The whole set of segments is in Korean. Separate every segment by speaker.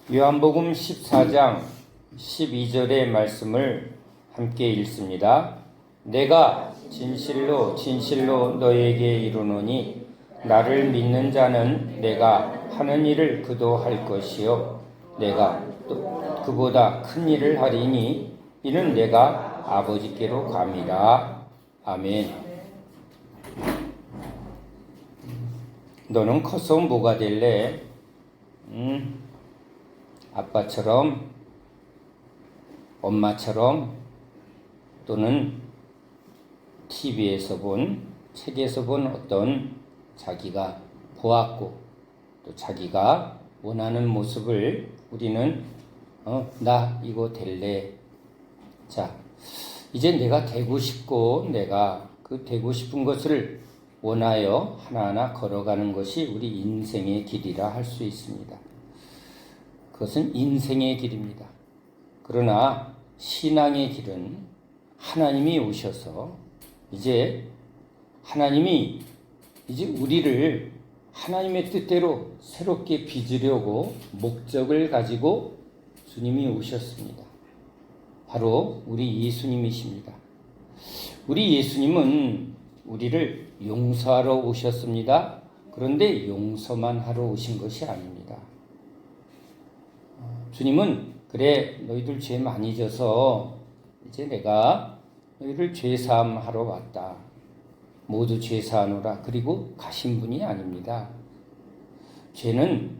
Speaker 1: 요한복음 14장 12절의 말씀을 함께 읽습니다. 내가 진실로 진실로 너에게 이르노니 나를 믿는 자는 내가 하는 일을 그도 할 것이요 내가 또 그보다 큰 일을 하리니 이는 내가 아버지께로 감이라. 아멘. 너는 커서 뭐가 될래? 아빠처럼, 엄마처럼, 또는 TV에서 본, 책에서 본 어떤 자기가 보았고 또 자기가 원하는 모습을 우리는 나 이거 될래. 자, 이제 내가 되고 싶고 내가 그 되고 싶은 것을 원하여 하나하나 걸어가는 것이 우리 인생의 길이라 할 수 있습니다. 그것은 인생의 길입니다. 그러나 신앙의 길은 하나님이 오셔서 이제 하나님이 이제 우리를 하나님의 뜻대로 새롭게 빚으려고 목적을 가지고 주님이 오셨습니다. 바로 우리 예수님이십니다. 우리 예수님은 우리를 용서하러 오셨습니다. 그런데 용서만 하러 오신 것이 아닙니다. 주님은 그래 너희들 죄 많이 져서 이제 내가 너희를 죄사함하러 왔다. 모두 죄사하노라. 그리고 가신 분이 아닙니다. 죄는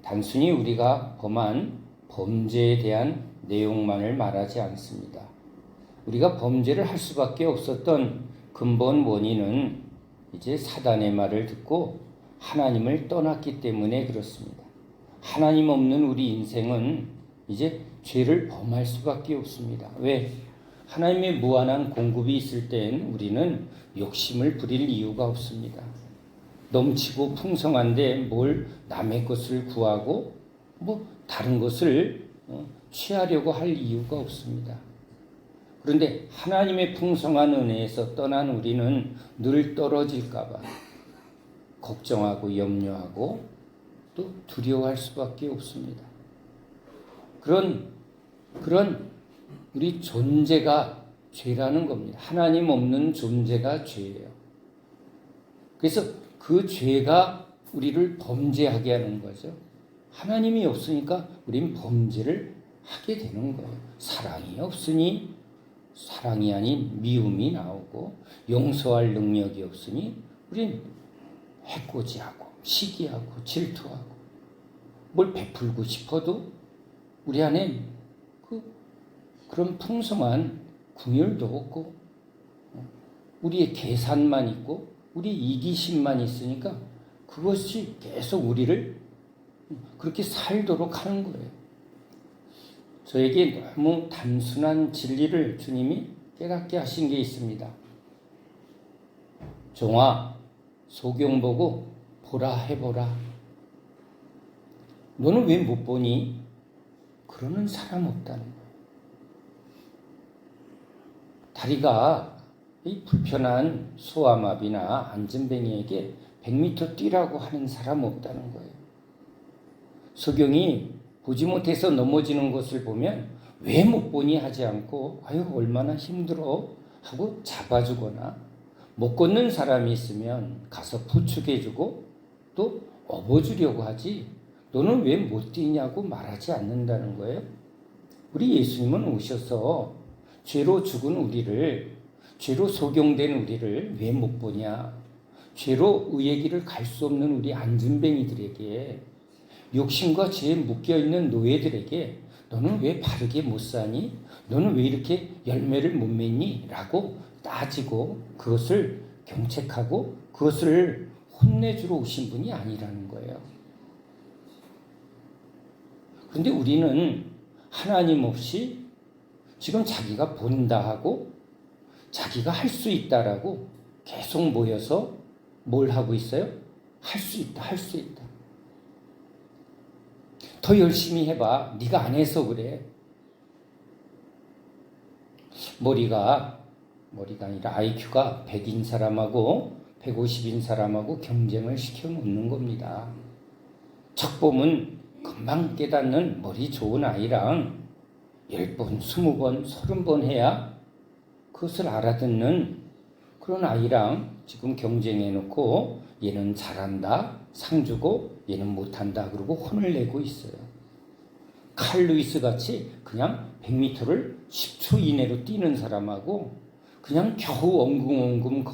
Speaker 1: 단순히 우리가 범한 범죄에 대한 내용만을 말하지 않습니다. 우리가 범죄를 할 수밖에 없었던 근본 원인은 이제 사단의 말을 듣고 하나님을 떠났기 때문에 그렇습니다. 하나님 없는 우리 인생은 이제 죄를 범할 수밖에 없습니다. 왜? 하나님의 무한한 공급이 있을 땐 우리는 욕심을 부릴 이유가 없습니다. 넘치고 풍성한데 뭘 남의 것을 구하고 다른 것을 취하려고 할 이유가 없습니다. 그런데 하나님의 풍성한 은혜에서 떠난 우리는 늘 떨어질까 봐 걱정하고 염려하고 또 두려워할 수밖에 없습니다. 그런 우리 존재가 죄라는 겁니다. 하나님 없는 존재가 죄예요. 그래서 그 죄가 우리를 범죄하게 하는 거죠. 하나님이 없으니까 우린 범죄를 하게 되는 거예요. 사랑이 없으니 사랑이 아닌 미움이 나오고 용서할 능력이 없으니 우린 해코지하고 시기하고 질투하고 뭘 베풀고 싶어도 우리 안에 그런 풍성한 궁율도 없고 우리의 계산만 있고 우리 이기심만 있으니까 그것이 계속 우리를 그렇게 살도록 하는 거예요. 저에게 너무 단순한 진리를 주님이 깨닫게 하신 게 있습니다. 종아, 소경 보고 보라 해보라. 너는 왜 못 보니? 그러는 사람 없다는 거예요. 다리가 이 불편한 소아마비나 안전뱅이에게 100m 뛰라고 하는 사람 없다는 거예요. 소경이 보지 못해서 넘어지는 것을 보면 왜 못 보니 하지 않고 아유 얼마나 힘들어 하고 잡아주거나 못 걷는 사람이 있으면 가서 부축해주고 또 업어주려고 하지 너는 왜 못 뛰냐고 말하지 않는다는 거예요. 우리 예수님은 오셔서 죄로 죽은 우리를, 죄로 소경된 우리를 왜 못 보냐, 죄로 의의 길을 갈 수 없는 우리 안전뱅이들에게, 욕심과 죄에 묶여있는 노예들에게 너는 왜 바르게 못 사니? 너는 왜 이렇게 열매를 못 맺니? 라고 따지고 그것을 경책하고 그것을 혼내주러 오신 분이 아니라는 거예요. 그런데 우리는 하나님 없이 지금 자기가 본다 하고 자기가 할 수 있다라고 계속 모여서 뭘 하고 있어요? 할 수 있다, 할 수 있다. 더 열심히 해봐. 네가 안 해서 그래. 머리가 아니라 IQ가 100인 사람하고 150인 사람하고 경쟁을 시켜놓는 겁니다. 척 보면 금방 깨닫는 머리 좋은 아이랑 10번, 20번, 30번 해야 그것을 알아듣는 그런 아이랑 지금 경쟁해놓고 얘는 잘한다, 상 주고 얘는 못한다 그러고 혼을 내고 있어요. 칼 루이스 같이 그냥 100m를 10초 이내로 뛰는 사람하고 그냥 겨우 엉금엉금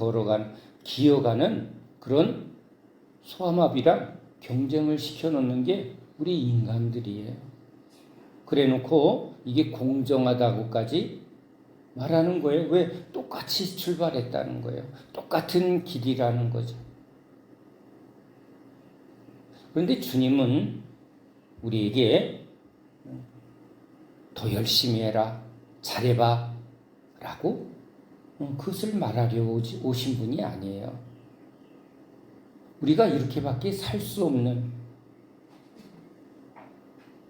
Speaker 1: 기어가는 그런 소아마비랑 경쟁을 시켜놓는 게 우리 인간들이에요. 그래놓고 이게 공정하다고까지 말하는 거예요. 왜? 똑같이 출발했다는 거예요. 똑같은 길이라는 거죠. 그런데 주님은 우리에게 더 열심히 해라, 잘해봐 라고 그것을 말하려 오신 분이 아니에요. 우리가 이렇게밖에 살 수 없는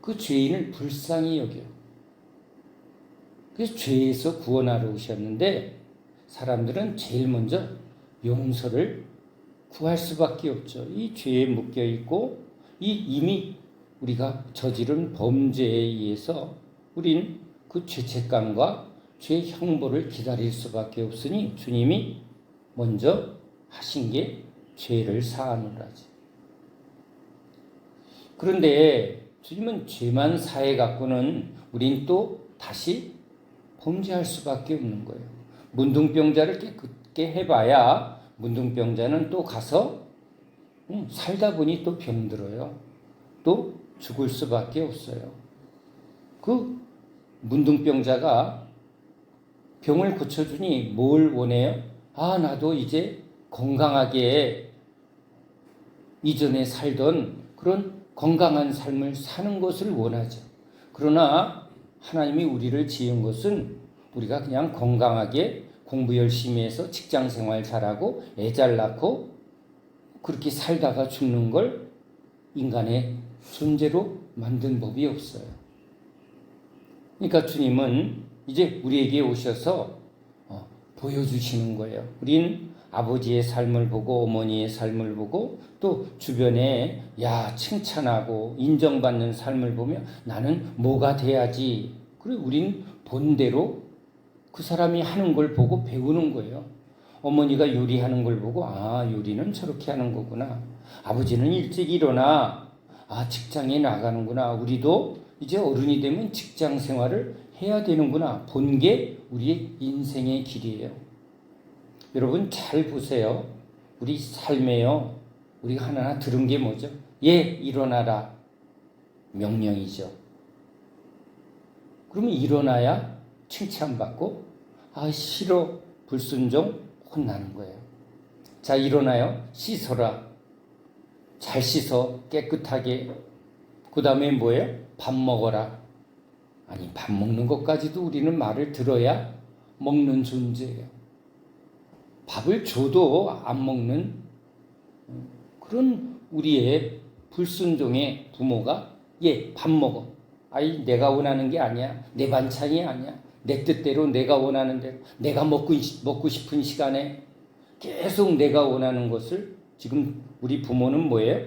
Speaker 1: 그 죄인을 불쌍히 여겨요. 그래서 죄에서 구원하러 오셨는데 사람들은 제일 먼저 용서를 구할 수밖에 없죠. 이 죄에 묶여 있고 이미 우리가 저지른 범죄에 의해서 우린 그 죄책감과 죄 형벌을 기다릴 수밖에 없으니 주님이 먼저 하신 게 죄를 사하노라지. 그런데 주님은 죄만 사해 갖고는 우린 또 다시 범죄할 수밖에 없는 거예요. 문둥병자를 깨끗게 해봐야 문둥병자는 또 가서 살다 보니 또 병들어요. 또 죽을 수밖에 없어요. 그 문둥병자가 병을 고쳐주니 뭘 원해요? 아, 나도 이제 건강하게 이전에 살던 그런 건강한 삶을 사는 것을 원하죠. 그러나 하나님이 우리를 지은 것은 우리가 그냥 건강하게 공부 열심히 해서 직장 생활 잘하고 애 잘 낳고 그렇게 살다가 죽는 걸 인간의 존재로 만든 법이 없어요. 그러니까 주님은 이제 우리에게 오셔서 보여주시는 거예요. 우린 아버지의 삶을 보고 어머니의 삶을 보고 또 주변에 칭찬하고 인정받는 삶을 보며 나는 뭐가 돼야지. 그리고 우린 본대로 그 사람이 하는 걸 보고 배우는 거예요. 어머니가 요리하는 걸 보고 요리는 저렇게 하는 거구나. 아버지는 일찍 일어나 직장에 나가는구나. 우리도 이제 어른이 되면 직장 생활을 해야 되는구나. 본 게 우리의 인생의 길이에요. 여러분 잘 보세요. 우리 삶에요. 우리가 하나하나 들은 게 뭐죠? 일어나라. 명령이죠. 그러면 일어나야 칭찬받고 싫어. 불순종 혼나는 거예요. 자, 일어나요. 씻어라. 잘 씻어. 깨끗하게. 그 다음에 뭐예요? 밥 먹어라. 아니, 밥 먹는 것까지도 우리는 말을 들어야 먹는 존재예요. 밥을 줘도 안 먹는 그런 우리의 불순종의 부모가 밥 먹어. 내가 원하는 게 아니야. 내 반찬이 아니야. 내 뜻대로 내가 원하는 대로 내가 먹고 싶은 시간에 계속 내가 원하는 것을 지금 우리 부모는 뭐예요?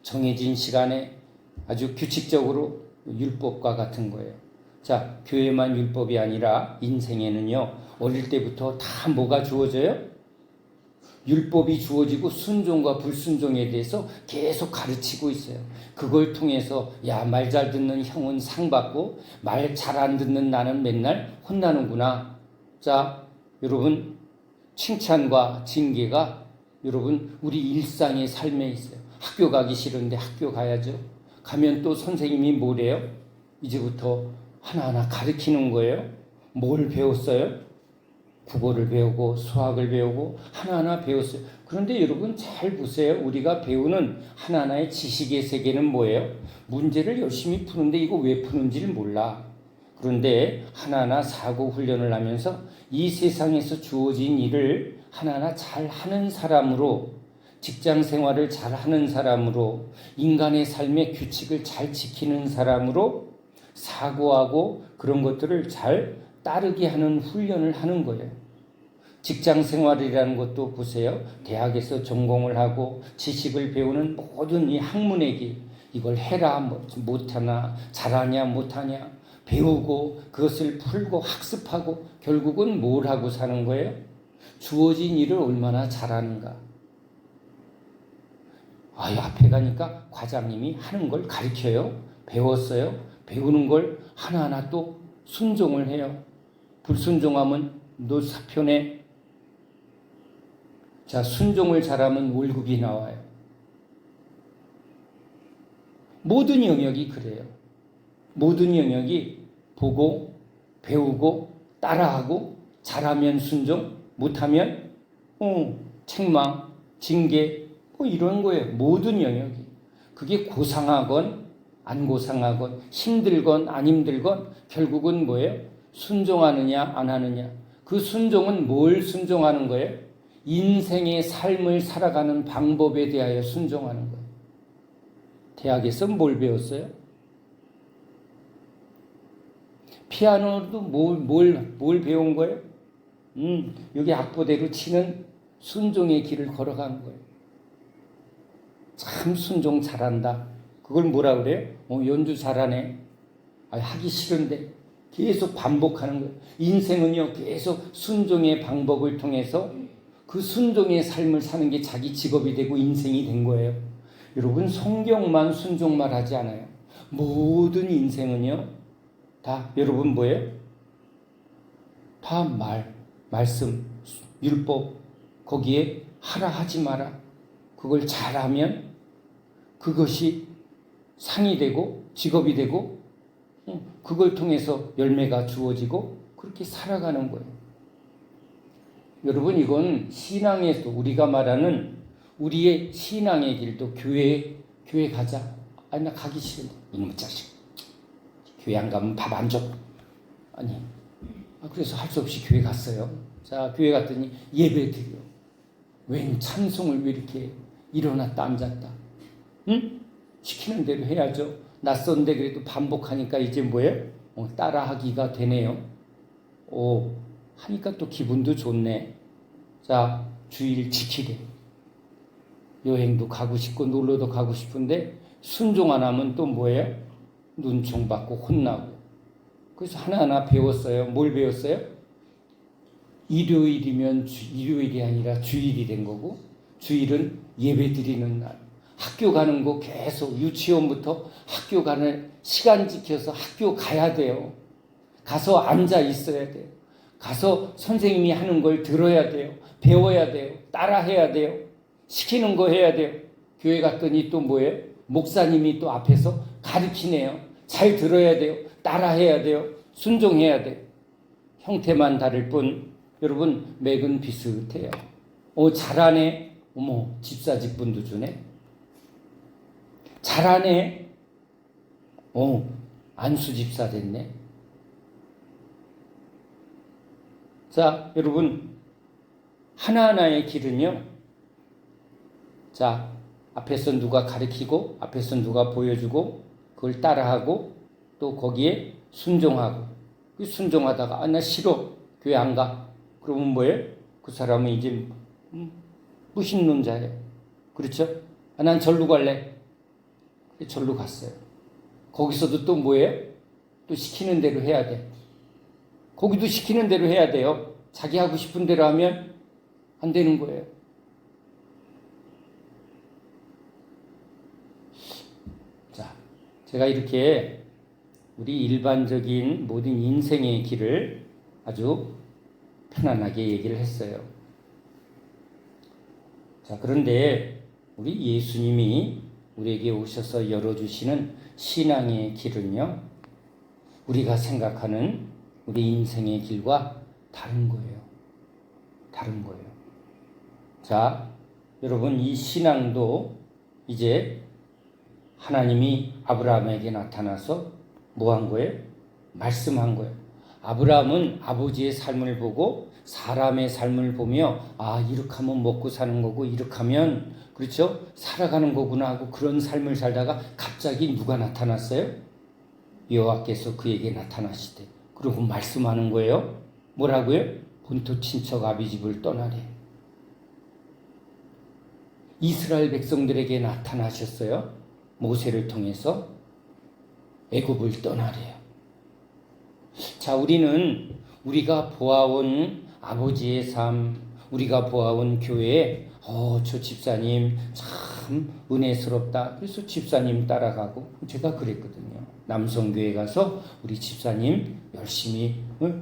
Speaker 1: 정해진 시간에 아주 규칙적으로 율법과 같은 거예요. 자, 교회만 율법이 아니라 인생에는요, 어릴 때부터 다 뭐가 주어져요? 율법이 주어지고 순종과 불순종에 대해서 계속 가르치고 있어요. 그걸 통해서 말 잘 듣는 형은 상 받고 말 잘 안 듣는 나는 맨날 혼나는구나. 자, 여러분 칭찬과 징계가 여러분 우리 일상의 삶에 있어요. 학교 가기 싫은데 학교 가야죠. 가면 또 선생님이 뭐래요? 이제부터 하나하나 가르치는 거예요. 뭘 배웠어요? 국어를 배우고 수학을 배우고 하나하나 배웠어요. 그런데 여러분 잘 보세요. 우리가 배우는 하나하나의 지식의 세계는 뭐예요? 문제를 열심히 푸는데 이거 왜 푸는지를 몰라. 그런데 하나하나 사고 훈련을 하면서 이 세상에서 주어진 일을 하나하나 잘하는 사람으로, 직장 생활을 잘하는 사람으로, 인간의 삶의 규칙을 잘 지키는 사람으로 사고하고 그런 것들을 잘 따르게 하는 훈련을 하는 거예요. 직장 생활이라는 것도 보세요. 대학에서 전공을 하고 지식을 배우는 모든 이 학문의 길, 이걸 해라 못하나, 잘하냐 못하냐, 배우고 그것을 풀고 학습하고 결국은 뭘 하고 사는 거예요? 주어진 일을 얼마나 잘하는가. 앞에 가니까 과장님이 하는 걸 가르쳐요. 배웠어요. 배우는 걸 하나하나 또 순종을 해요. 불순종하면 너 사표내. 자, 순종을 잘하면 월급이 나와요. 모든 영역이 그래요. 모든 영역이 보고 배우고 따라하고 잘하면 순종, 못하면 책망, 징계 이런 거예요. 모든 영역이. 그게 고상하건 안 고상하건 힘들건 안 힘들건 결국은 뭐예요? 순종하느냐 안 하느냐. 그 순종은 뭘 순종하는 거예요? 인생의 삶을 살아가는 방법에 대하여 순종하는 거예요. 대학에서 뭘 배웠어요? 피아노도 뭘 배운 거예요? 여기 악보대로 치는 순종의 길을 걸어간 거예요. 참 순종 잘한다. 그걸 뭐라 그래요? 연주 잘하네. 하기 싫은데 계속 반복하는 거예요. 인생은요, 계속 순종의 방법을 통해서 그 순종의 삶을 사는 게 자기 직업이 되고 인생이 된 거예요. 여러분, 성경만 순종만 하지 않아요. 모든 인생은요, 다 여러분 뭐예요? 다 말씀, 율법, 거기에 하라 하지 마라. 그걸 잘하면 그것이 상이 되고 직업이 되고 그걸 통해서 열매가 주어지고 그렇게 살아가는 거예요. 여러분, 이건 신앙에서 우리가 말하는 우리의 신앙의 길도 교회 가자. 나 가기 싫은데. 이놈의 자식. 교회 안 가면 밥 안 줘. 그래서 할 수 없이 교회 갔어요. 자, 교회 갔더니 예배 드려. 웬 찬송을 왜 이렇게 일어났다 앉았다. 시키는 대로 해야죠. 낯선데 그래도 반복하니까 이제 뭐예요? 따라하기가 되네요. 하니까 또 기분도 좋네. 자, 주일 지키래. 여행도 가고 싶고 놀러도 가고 싶은데 순종 안 하면 또 뭐예요? 눈총 받고 혼나고. 그래서 하나하나 배웠어요. 뭘 배웠어요? 일요일이면 일요일이 아니라 주일이 된 거고, 주일은 예배 드리는 날. 학교 가는 거 계속 유치원부터 학교 가는 시간 지켜서 학교 가야 돼요. 가서 앉아 있어야 돼요. 가서 선생님이 하는 걸 들어야 돼요. 배워야 돼요. 따라해야 돼요. 시키는 거 해야 돼요. 교회 갔더니 또 뭐예요? 목사님이 또 앞에서 가르치네요. 잘 들어야 돼요. 따라해야 돼요. 순종해야 돼요. 형태만 다를 뿐 여러분 맥은 비슷해요. 잘하네. 집사 직분도 주네. 잘하네. 안수 집사 됐네. 자, 여러분, 하나하나의 길은요, 자, 앞에서 누가 가르치고 앞에서 누가 보여주고 그걸 따라하고 또 거기에 순종하고, 그 순종하다가 나 싫어, 교회 안 가. 그러면 뭐예요? 그 사람은 이제 무신론자예요. 그렇죠? 난 절로 갈래. 절로 갔어요. 거기서도 또 뭐예요? 또 시키는 대로 해야 돼. 거기도 시키는 대로 해야 돼요. 자기 하고 싶은 대로 하면 안 되는 거예요. 자, 제가 이렇게 우리 일반적인 모든 인생의 길을 아주 편안하게 얘기를 했어요. 자, 그런데 우리 예수님이 우리에게 오셔서 열어주시는 신앙의 길은요, 우리가 생각하는 우리 인생의 길과 다른 거예요. 다른 거예요. 자, 여러분, 이 신앙도 이제 하나님이 아브라함에게 나타나서 뭐 한 거예요? 말씀한 거예요. 아브라함은 아버지의 삶을 보고 사람의 삶을 보며 이렇게 하면 먹고 사는 거고 이렇게 하면 그렇죠? 살아가는 거구나 하고 그런 삶을 살다가 갑자기 누가 나타났어요? 여호와께서 그에게 나타나시되 그리고 말씀하는 거예요. 뭐라고요? 본토 친척 아비집을 떠나래. 이스라엘 백성들에게 나타나셨어요. 모세를 통해서 애굽을 떠나래요. 자, 우리가 보아온 아버지의 삶, 우리가 보아온 교회, 저 집사님 참 은혜스럽다. 그래서 집사님 따라가고, 제가 그랬거든요. 남성교회 가서 우리 집사님 열심히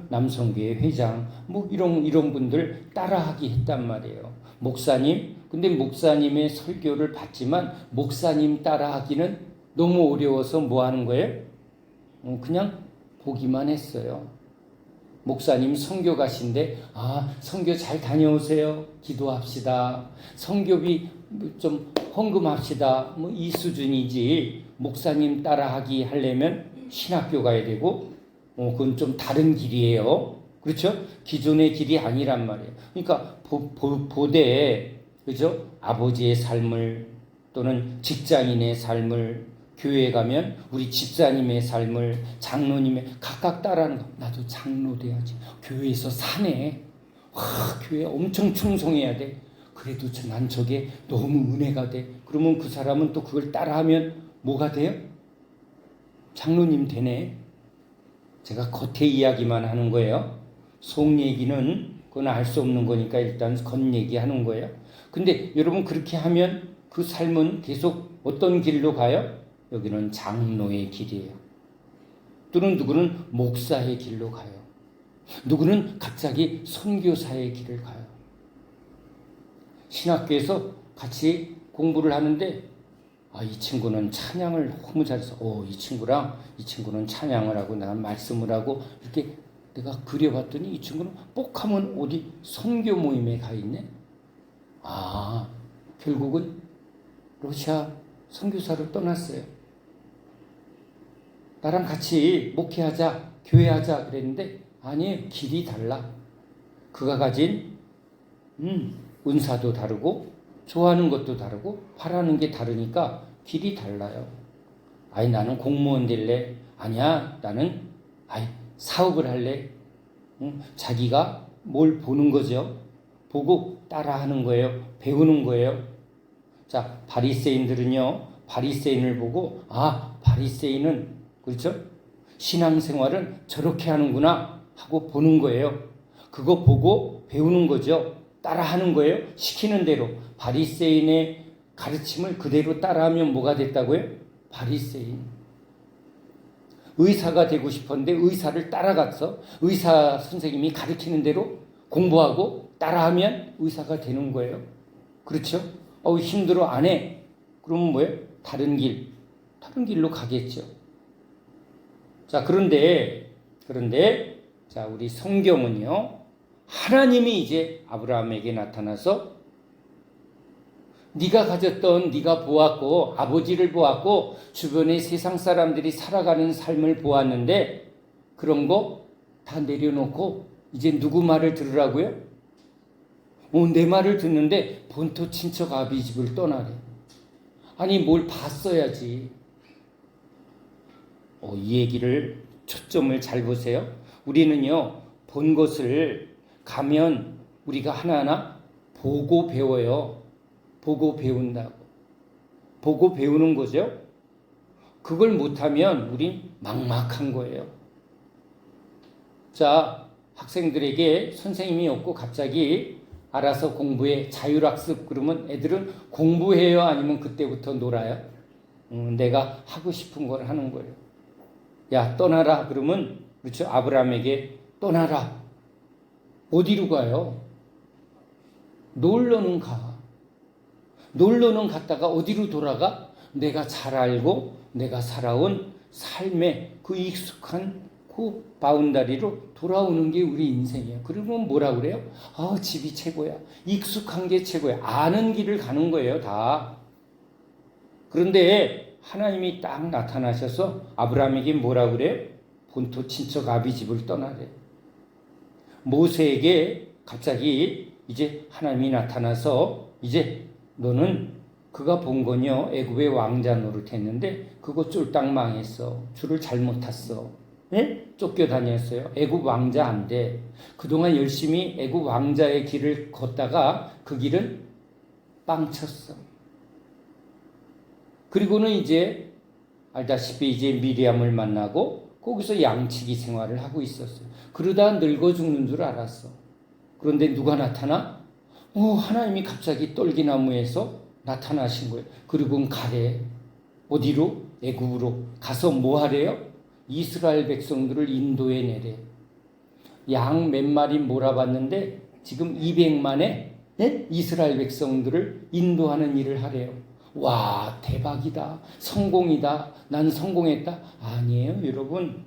Speaker 1: 남성교회 회장 이런 분들 따라하기 했단 말이에요. 목사님, 근데 목사님의 설교를 받지만 목사님 따라하기는 너무 어려워서 뭐 하는 거예요? 그냥 보기만 했어요. 목사님 선교 가신데 선교 잘 다녀오세요. 기도합시다. 선교비 좀 헌금합시다. 이 수준이지. 목사님 따라하기 하려면 신학교 가야 되고 그건 좀 다른 길이에요. 그렇죠? 기존의 길이 아니란 말이에요. 그러니까 보되 그죠? 아버지의 삶을 또는 직장인의 삶을 교회에 가면 우리 집사님의 삶을 장로님의 각각 따라하는 거. 나도 장로 돼야지. 교회에서 사네. 교회 엄청 충성해야 돼. 그래도 난 저게 너무 은혜가 돼. 그러면 그 사람은 또 그걸 따라하면 뭐가 돼요? 장로님 되네. 제가 겉에 이야기만 하는 거예요. 속 얘기는 그건 알 수 없는 거니까 일단 겉 얘기하는 거예요. 근데 여러분 그렇게 하면 그 삶은 계속 어떤 길로 가요? 여기는 장로의 길이에요. 또는 누구는 목사의 길로 가요. 누구는 갑자기 선교사의 길을 가요. 신학교에서 같이 공부를 하는데 이 친구는 찬양을 너무 잘해서 이 친구는 찬양을 하고 난 말씀을 하고 이렇게 내가 그려봤더니 이 친구는 뽁하면 어디 선교 모임에 가 있네. 결국은 러시아 선교사로 떠났어요. 나랑 같이 목회하자, 교회하자 그랬는데 아니, 길이 달라. 그가 가진 은사도 다르고 좋아하는 것도 다르고 바라는 게 다르니까 길이 달라요. 나는 공무원 될래. 아니야, 나는 사업을 할래. 자기가 뭘 보는 거죠. 보고 따라하는 거예요. 배우는 거예요. 자, 바리새인들은요. 바리새인을 보고 바리새인은 그렇죠? 신앙생활은 저렇게 하는구나 하고 보는 거예요. 그거 보고 배우는 거죠. 따라하는 거예요. 시키는 대로. 바리새인의 가르침을 그대로 따라하면 뭐가 됐다고요? 바리새인. 의사가 되고 싶었는데 의사를 따라갔어. 의사 선생님이 가르치는 대로 공부하고 따라하면 의사가 되는 거예요. 그렇죠? 힘들어 안 해. 그러면 뭐예요? 다른 길로 가겠죠. 자, 그런데 자, 우리 성경은요. 하나님이 이제 아브라함에게 나타나서 네가 가졌던, 네가 보았고 아버지를 보았고 주변의 세상 사람들이 살아가는 삶을 보았는데 그런 거 다 내려놓고 이제 누구 말을 들으라고요? 내 말을 듣는데 본토 친척 아비 집을 떠나래. 아니 뭘 봤어야지. 이 얘기를 초점을 잘 보세요. 우리는요 본 것을 가면 우리가 하나하나 보고 배워요. 보고 배운다고. 보고 배우는 거죠. 그걸 못하면 우린 막막한 거예요. 자, 학생들에게 선생님이 없고 갑자기 알아서 공부해, 자율학습 그러면 애들은 공부해요? 아니면 그때부터 놀아요? 내가 하고 싶은 걸 하는 거예요. 야, 떠나라 그러면 그렇죠? 아브라함에게 떠나라. 어디로 가요? 놀러는 가. 놀러는 갔다가 어디로 돌아가? 내가 잘 알고 내가 살아온 삶의 그 익숙한 그 바운다리로 돌아오는 게 우리 인생이에요. 그러면 뭐라 그래요? 집이 최고야. 익숙한 게 최고야. 아는 길을 가는 거예요, 다. 그런데 하나님이 딱 나타나셔서 아브라함에게 뭐라 그래요? 본토 친척 아비 집을 떠나래. 모세에게 갑자기 이제 하나님이 나타나서 이제 너는 그가 본 건요 애굽의 왕자 노릇했는데 그거 쫄딱 망했어. 줄을 잘못 탔어. 예? 쫓겨다녔어요. 애굽 왕자 안 돼. 그동안 열심히 애굽 왕자의 길을 걷다가 그 길은 빵쳤어. 그리고는 이제 알다시피 이제 미리암을 만나고 거기서 양치기 생활을 하고 있었어요. 그러다 늙어 죽는 줄 알았어. 그런데 누가 나타나? 하나님이 갑자기 떨기나무에서 나타나신 거예요. 그리고 가래. 어디로? 애굽으로 가서 뭐 하래요? 이스라엘 백성들을 인도해 내래. 양 몇 마리 몰아봤는데 지금 200만의 이스라엘 백성들을 인도하는 일을 하래요. 와, 대박이다. 성공이다. 난 성공했다. 아니에요, 여러분.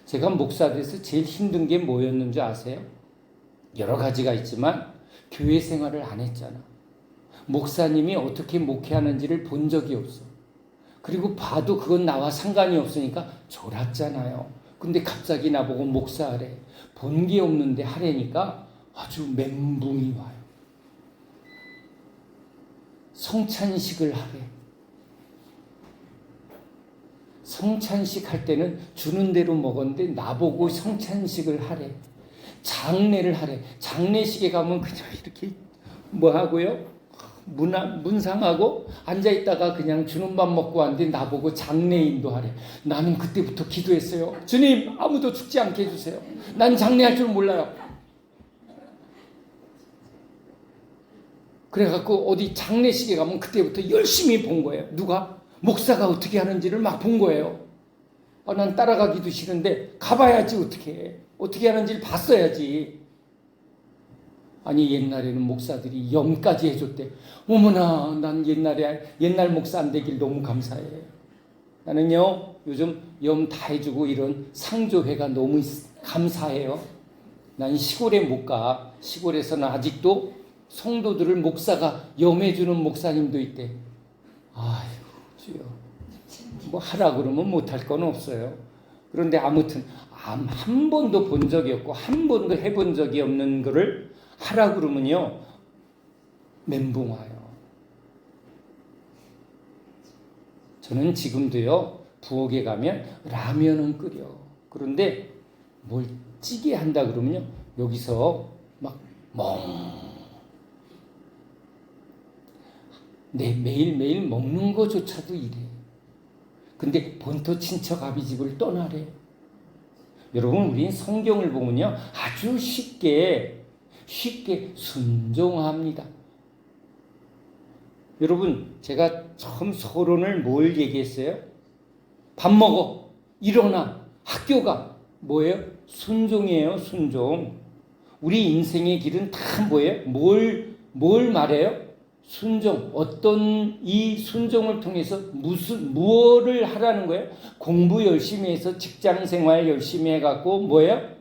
Speaker 1: 제가 목사 돼서 제일 힘든 게 뭐였는지 아세요? 여러 가지가 있지만 교회 생활을 안 했잖아. 목사님이 어떻게 목회하는지를 본 적이 없어. 그리고 봐도 그건 나와 상관이 없으니까 졸았잖아요. 근데 갑자기 나보고 목사하래. 본 게 없는데 하래니까 아주 멘붕이 와요. 성찬식을 하래. 성찬식 할 때는 주는 대로 먹었는데 나보고 성찬식을 하래. 장례를 하래. 장례식에 가면 그냥 이렇게 뭐 하고요? 문상하고 앉아있다가 그냥 주는 밥 먹고 왔는데 나보고 장례인도 하래. 나는 그때부터 기도했어요. 주님, 아무도 죽지 않게 해주세요. 난 장례할 줄 몰라요. 그래갖고 어디 장례식에 가면 그때부터 열심히 본 거예요. 누가? 목사가 어떻게 하는지를 막 본 거예요. 난 따라가기도 싫은데 가봐야지 어떻게 해. 어떻게 하는지를 봤어야지. 아니 옛날에는 목사들이 염까지 해줬대. 어머나, 난 옛날 목사 안 되길 너무 감사해. 나는요 요즘 염 다 해주고 이런 상조회가 너무 감사해요. 난 시골에 못 가. 시골에서는 아직도 성도들을 목사가 염해주는 목사님도 있대. 아이고 주여, 뭐 하라 그러면 못할 건 없어요. 그런데 아무튼 한 번도 본 적이 없고 한 번도 해본 적이 없는 거를 하라 그러면요 멘붕 와요. 저는 지금도요 부엌에 가면 라면은 끓여. 그런데 뭘 찌개 한다 그러면요 여기서 막 매일매일 먹는 거조차도 이래. 근데 본토 친척 아비 집을 떠나래. 여러분, 우린 성경을 보면요 아주 쉽게 순종합니다. 여러분, 제가 처음 서론을 뭘 얘기했어요? 밥 먹어, 일어나, 학교 가. 뭐예요? 순종이에요. 순종. 우리 인생의 길은 다 뭐예요? 뭘 말해요? 순종. 어떤 이 순종을 통해서 무엇을 하라는 거예요? 공부 열심히 해서 직장 생활 열심히 해갖고 뭐예요?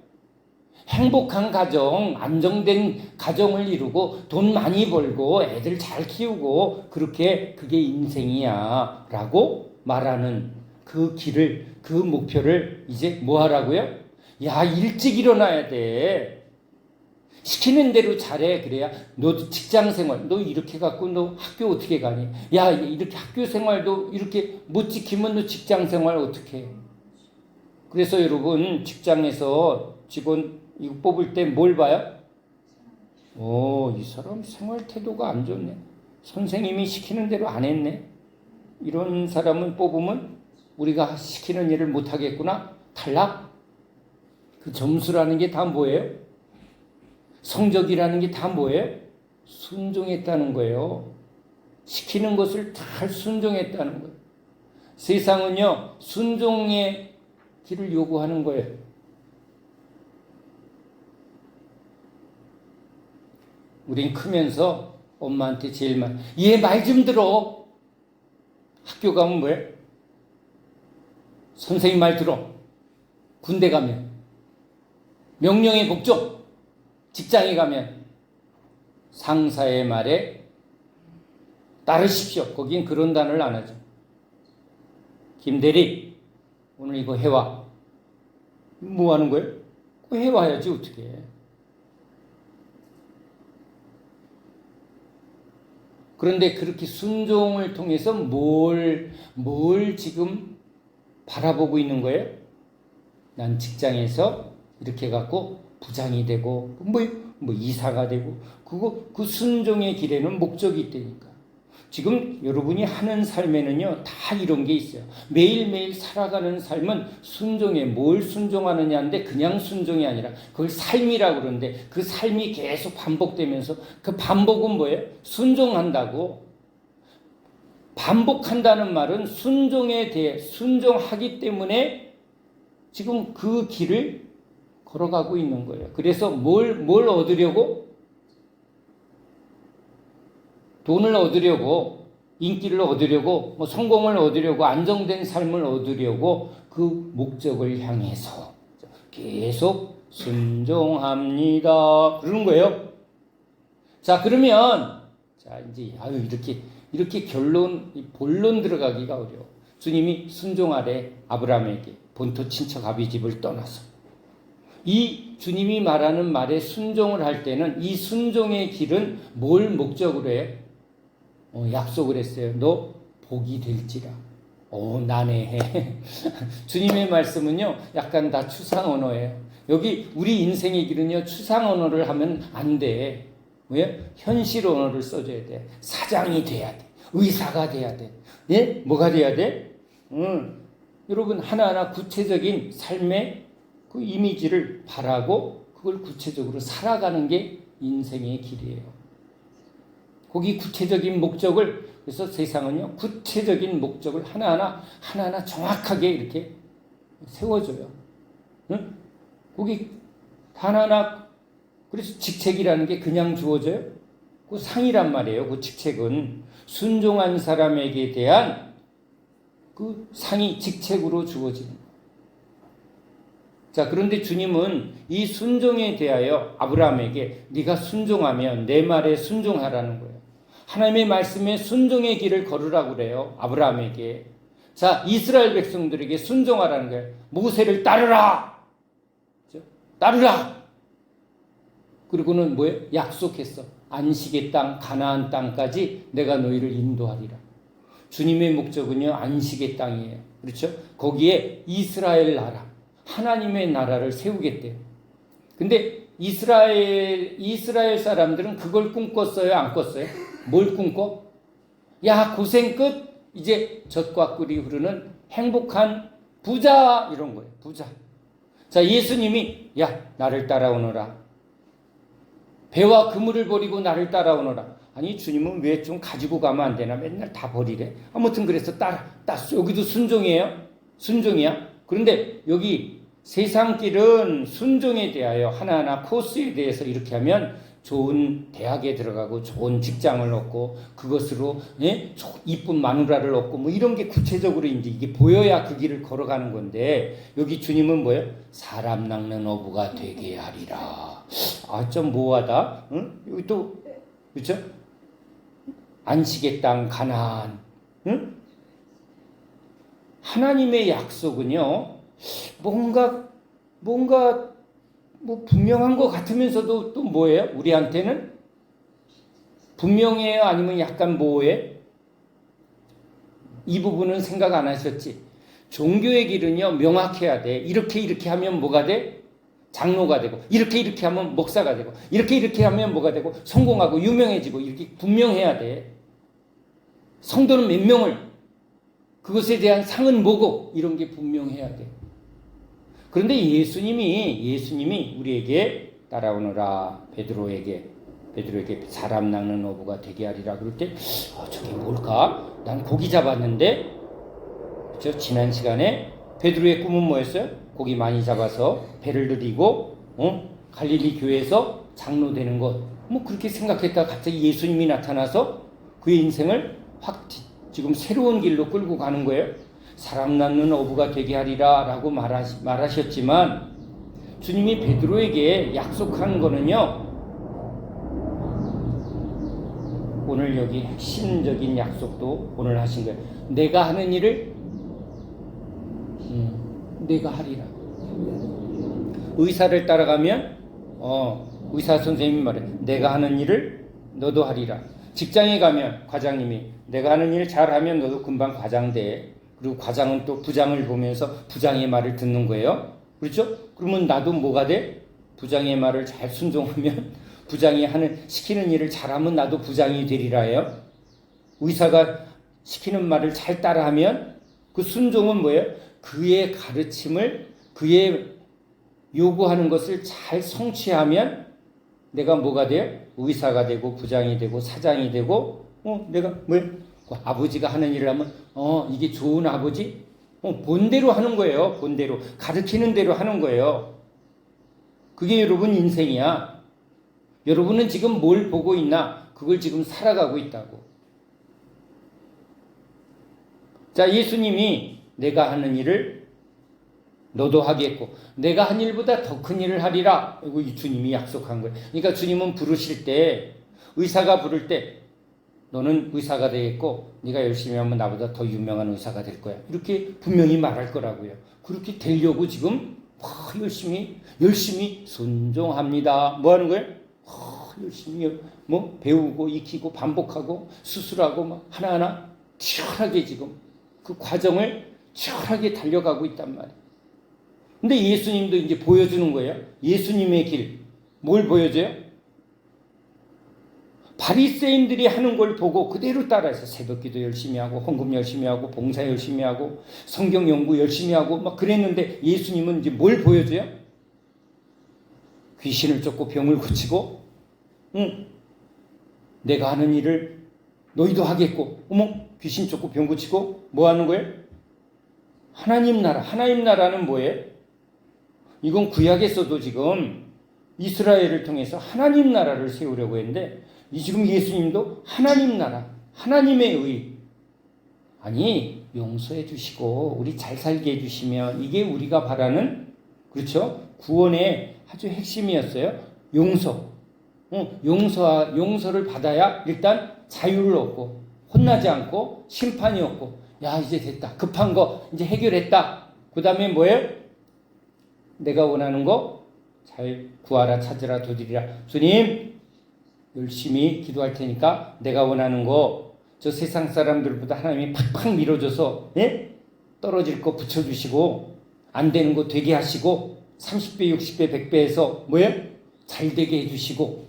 Speaker 1: 행복한 가정, 안정된 가정을 이루고 돈 많이 벌고 애들 잘 키우고 그게 인생이야 라고 말하는 그 길을, 그 목표를 이제 뭐 하라고요? 야, 일찍 일어나야 돼. 시키는 대로 잘해. 그래야 너도 직장 생활, 너 이렇게 갖고 너 학교 어떻게 가니? 야, 이렇게 학교 생활도 이렇게 못 지키면 너 직장 생활 어떻게 해? 그래서 여러분, 직장에서 직원 이거 뽑을 때 뭘 봐요? 이 사람 생활 태도가 안 좋네. 선생님이 시키는 대로 안 했네. 이런 사람은 뽑으면 우리가 시키는 일을 못 하겠구나. 탈락. 그 점수라는 게 다 뭐예요? 성적이라는 게 다 뭐예요? 순종했다는 거예요. 시키는 것을 잘 순종했다는 거예요. 세상은요 순종의 길을 요구하는 거예요. 우린 크면서 엄마한테 제일 많이 얘 말 좀 들어. 학교 가면 뭐예요? 선생님 말 들어. 군대 가면 명령에 복종. 직장에 가면 상사의 말에 따르십시오. 거긴 그런 단어를 안 하죠. 김대리 오늘 이거 해와. 뭐 하는 거예요? 해와야지 어떻게 해. 그런데 그렇게 순종을 통해서 뭘 지금 바라보고 있는 거예요? 난 직장에서 이렇게 해갖고 부장이 되고 뭐 이사가 되고 그 순종의 길에는 목적이 있다니까. 지금 여러분이 하는 삶에는요, 다 이런 게 있어요. 매일매일 살아가는 삶은 순종에 뭘 순종하느냐인데 그냥 순종이 아니라 그걸 삶이라고 그러는데 그 삶이 계속 반복되면서 그 반복은 뭐예요? 순종한다고. 반복한다는 말은 순종에 대해 순종하기 때문에 지금 그 길을 걸어가고 있는 거예요. 그래서 뭘 얻으려고? 돈을 얻으려고, 인기를 얻으려고, 뭐 성공을 얻으려고, 안정된 삶을 얻으려고 그 목적을 향해서 계속 순종합니다. 그러는 거예요. 자, 그러면 자 이제 이렇게 본론 들어가기가 어려워. 주님이 순종하래 아브라함에게 본토 친척 아비 집을 떠나서. 이 주님이 말하는 말에 순종을 할 때는 이 순종의 길은 뭘 목적으로 해요? 약속을 했어요. 너 복이 될지라. 난해해. 주님의 말씀은요, 약간 다 추상 언어예요. 여기 우리 인생의 길은요, 추상 언어를 하면 안 돼. 왜? 현실 언어를 써줘야 돼. 사장이 돼야 돼. 의사가 돼야 돼. 예? 뭐가 돼야 돼? 여러분, 하나하나 구체적인 삶의 그 이미지를 바라고 그걸 구체적으로 살아가는 게 인생의 길이에요. 거기 구체적인 목적을, 그래서 세상은요, 구체적인 목적을 하나하나 정확하게 이렇게 세워줘요. 응? 거기 하나하나, 그래서 직책이라는 게 그냥 주어져요? 그 상이란 말이에요. 그 직책은 순종한 사람에게 대한 그 상이 직책으로 주어지는 거예요. 자, 그런데 주님은 이 순종에 대하여 아브라함에게 네가 순종하면 내 말에 순종하라는 거예요. 하나님의 말씀에 순종의 길을 걸으라고 그래요. 아브라함에게. 자, 이스라엘 백성들에게 순종하라는 거예요. 모세를 따르라. 따르라. 그리고는 뭐예요? 약속했어. 안식의 땅, 가나안 땅까지 내가 너희를 인도하리라. 주님의 목적은요, 안식의 땅이에요. 그렇죠? 거기에 이스라엘 나라, 하나님의 나라를 세우겠대요. 근데 이스라엘 사람들은 그걸 꿈꿨어요? 안 꿨어요? 뭘 꿈꿔? 야, 고생 끝! 이제 젖과 꿀이 흐르는 행복한 부자! 이런 거예요. 부자. 자, 예수님이 야, 나를 따라오너라. 배와 그물을 버리고 나를 따라오너라. 아니, 주님은 왜 좀 가지고 가면 안 되나? 맨날 다 버리래. 아무튼 그래서 여기도 순종이에요. 순종이야. 그런데 여기 세상 길은 순종에 대하여 하나하나 코스에 대해서 이렇게 하면 좋은 대학에 들어가고 좋은 직장을 얻고 그것으로 이쁜 마누라를 얻고 뭐 이런 게 구체적으로 이제 이게 보여야 그 길을 걸어가는 건데 여기 주님은 뭐예요? 사람 낚는 어부가 되게 하리라. 좀 모호하다. 응? 여기 또 그렇죠? 안식의 땅 가나안. 응? 하나님의 약속은요. 뭔가 뭐 분명한 것 같으면서도 또 뭐예요? 우리한테는 분명해요? 아니면 약간 모호해? 이 부분은 생각 안 하셨지? 종교의 길은요, 명확해야 돼. 이렇게 하면 뭐가 돼? 장로가 되고, 이렇게 하면 목사가 되고, 이렇게 하면 뭐가 되고, 성공하고 유명해지고, 이렇게 분명해야 돼. 성도는 몇 명을, 그것에 대한 상은 뭐고, 이런 게 분명해야 돼. 그런데 예수님이 우리에게 따라오너라. 베드로에게 사람 낚는 어부가 되게 하리라. 그럴 때 저게 뭘까? 난 고기 잡았는데 그렇죠? 지난 시간에 베드로의 꿈은 뭐였어요? 고기 많이 잡아서 배를 들이고 갈릴리 교회에서 장로 되는 것. 뭐 그렇게 생각했다가 갑자기 예수님이 나타나서 그의 인생을 확 지금 새로운 길로 끌고 가는 거예요. 사람 낳는 어부가 되게 하리라 라고 말하셨지만 주님이 베드로에게 약속한 거는요, 오늘 여기 핵심적인 약속도 오늘 하신 거예요. 내가 하는 일을 내가 하리라. 의사를 따라가면 의사 선생님이 말해 내가 하는 일을 너도 하리라. 직장에 가면 과장님이 내가 하는 일 잘하면 너도 금방 과장 돼. 그리고 과장은 또 부장을 보면서 부장의 말을 듣는 거예요. 그렇죠? 그러면 나도 뭐가 돼? 부장의 말을 잘 순종하면 부장이 시키는 일을 잘하면 나도 부장이 되리라 해요. 의사가 시키는 말을 잘 따라하면 그 순종은 뭐예요? 그의 가르침을, 그의 요구하는 것을 잘 성취하면 내가 뭐가 돼요? 의사가 되고 부장이 되고 사장이 되고 내가 뭐예요? 그 아버지가 하는 일을 하면 이게 좋은 아버지? 본대로 하는 거예요. 본대로 가르치는 대로 하는 거예요. 그게 여러분 인생이야. 여러분은 지금 뭘 보고 있나? 그걸 지금 살아가고 있다고. 자, 예수님이 내가 하는 일을 너도 하겠고 내가 한 일보다 더 큰 일을 하리라. 이거 주님이 약속한 거예요. 그러니까 주님은 부르실 때, 의사가 부를 때 너는 의사가 되겠고 네가 열심히 하면 나보다 더 유명한 의사가 될 거야. 이렇게 분명히 말할 거라고요. 그렇게 되려고 지금 열심히 순종합니다. 뭐 하는 거예요? 열심히 배우고 익히고 반복하고 수술하고 막 하나하나 치열하게 지금 그 과정을 치열하게 달려가고 있단 말이에요. 근데 예수님도 이제 보여주는 거예요. 예수님의 길. 뭘 보여줘요? 바리새인들이 하는 걸 보고 그대로 따라해서 새벽기도 열심히 하고 헌금 열심히 하고 봉사 열심히 하고 성경 연구 열심히 하고 막 그랬는데 예수님은 이제 뭘 보여줘요? 귀신을 쫓고 병을 고치고 내가 하는 일을 너희도 하겠고 귀신 쫓고 병 고치고 뭐 하는 거예요? 하나님 나라. 하나님 나라는 뭐예요? 이건 구약에서도 지금 이스라엘을 통해서 하나님 나라를 세우려고 했는데 지금 예수님도 하나님 나라, 하나님의 의. 아니, 용서해 주시고 우리 잘 살게 해 주시면 이게 우리가 바라는, 그렇죠? 구원의 아주 핵심이었어요. 용서. 용서를 받아야 일단 자유를 얻고 혼나지 않고 심판이 없고 야 이제 됐다. 급한 거 이제 해결했다. 그 다음에 뭐예요? 내가 원하는 거 잘 구하라 찾으라 두드리라. 주님 열심히 기도할 테니까 내가 원하는 거 저 세상 사람들보다 하나님이 팍팍 밀어줘서 떨어질 거 붙여주시고 안 되는 거 되게 하시고 30배 60배 100배에서 뭐예요? 잘 되게 해주시고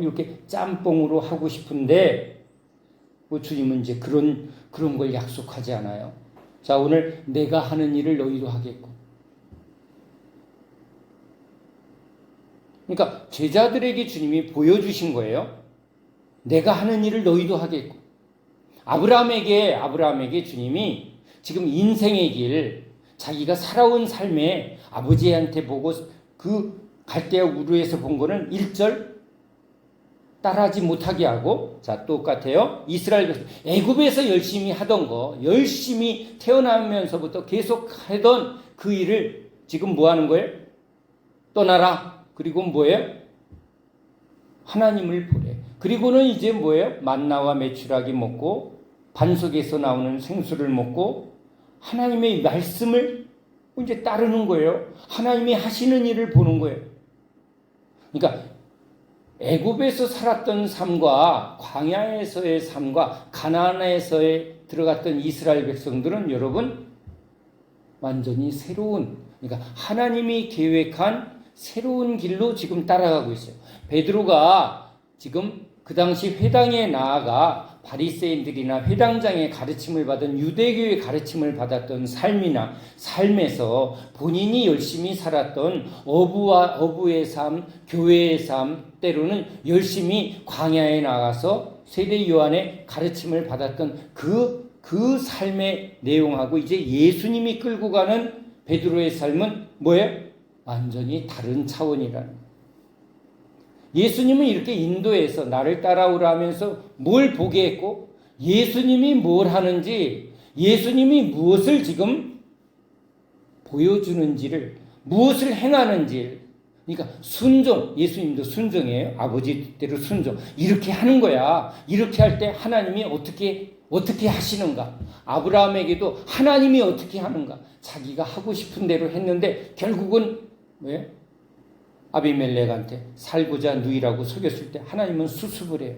Speaker 1: 이렇게 짬뽕으로 하고 싶은데 주님은 이제 그런 걸 약속하지 않아요. 자, 오늘 내가 하는 일을 너희도 하겠고. 그러니까 제자들에게 주님이 보여주신 거예요. 내가 하는 일을 너희도 하겠고. 아브라함에게 주님이 지금 인생의 길, 자기가 살아온 삶에 아버지한테 보고 그 갈대아 우르에서 본 거는 1절 따라하지 못하게 하고, 자, 똑같아요. 이스라엘 애굽에서 열심히 하던 거, 열심히 태어나면서부터 계속 하던 그 일을 지금 뭐 하는 거예요? 떠나라. 그리고 뭐예요? 하나님을 보래. 그리고는 이제 뭐예요? 만나와 메추라기 먹고 반석에서 나오는 생수를 먹고 하나님의 말씀을 이제 따르는 거예요. 하나님이 하시는 일을 보는 거예요. 그러니까 애굽에서 살았던 삶과 광야에서의 삶과 가나안에서의 들어갔던 이스라엘 백성들은 여러분 완전히 새로운, 그러니까 하나님이 계획한 새로운 길로 지금 따라가고 있어요. 베드로가 지금 그 당시 회당에 나아가 바리새인들이나 회당장의 가르침을 받은 유대교의 가르침을 받았던 삶이나 삶에서 본인이 열심히 살았던 어부의 삶, 교회의 삶, 때로는 열심히 광야에 나가서 세례 요한의 가르침을 받았던 그 삶의 내용하고 이제 예수님이 끌고 가는 베드로의 삶은 뭐예요? 완전히 다른 차원이라는. 예수님은 이렇게 인도해서 나를 따라오라 하면서 뭘 보게 했고 예수님이 뭘 하는지, 예수님이 무엇을 지금 보여주는지를, 무엇을 행하는지, 그러니까 순종, 예수님도 순종이에요. 아버지 뜻대로 순종. 이렇게 하는 거야. 이렇게 할 때 하나님이 어떻게 하시는가? 아브라함에게도 하나님이 어떻게 하는가? 자기가 하고 싶은 대로 했는데 결국은 왜? 아비멜렉한테 살고자 누이라고 속였을 때 하나님은 수습을 해요.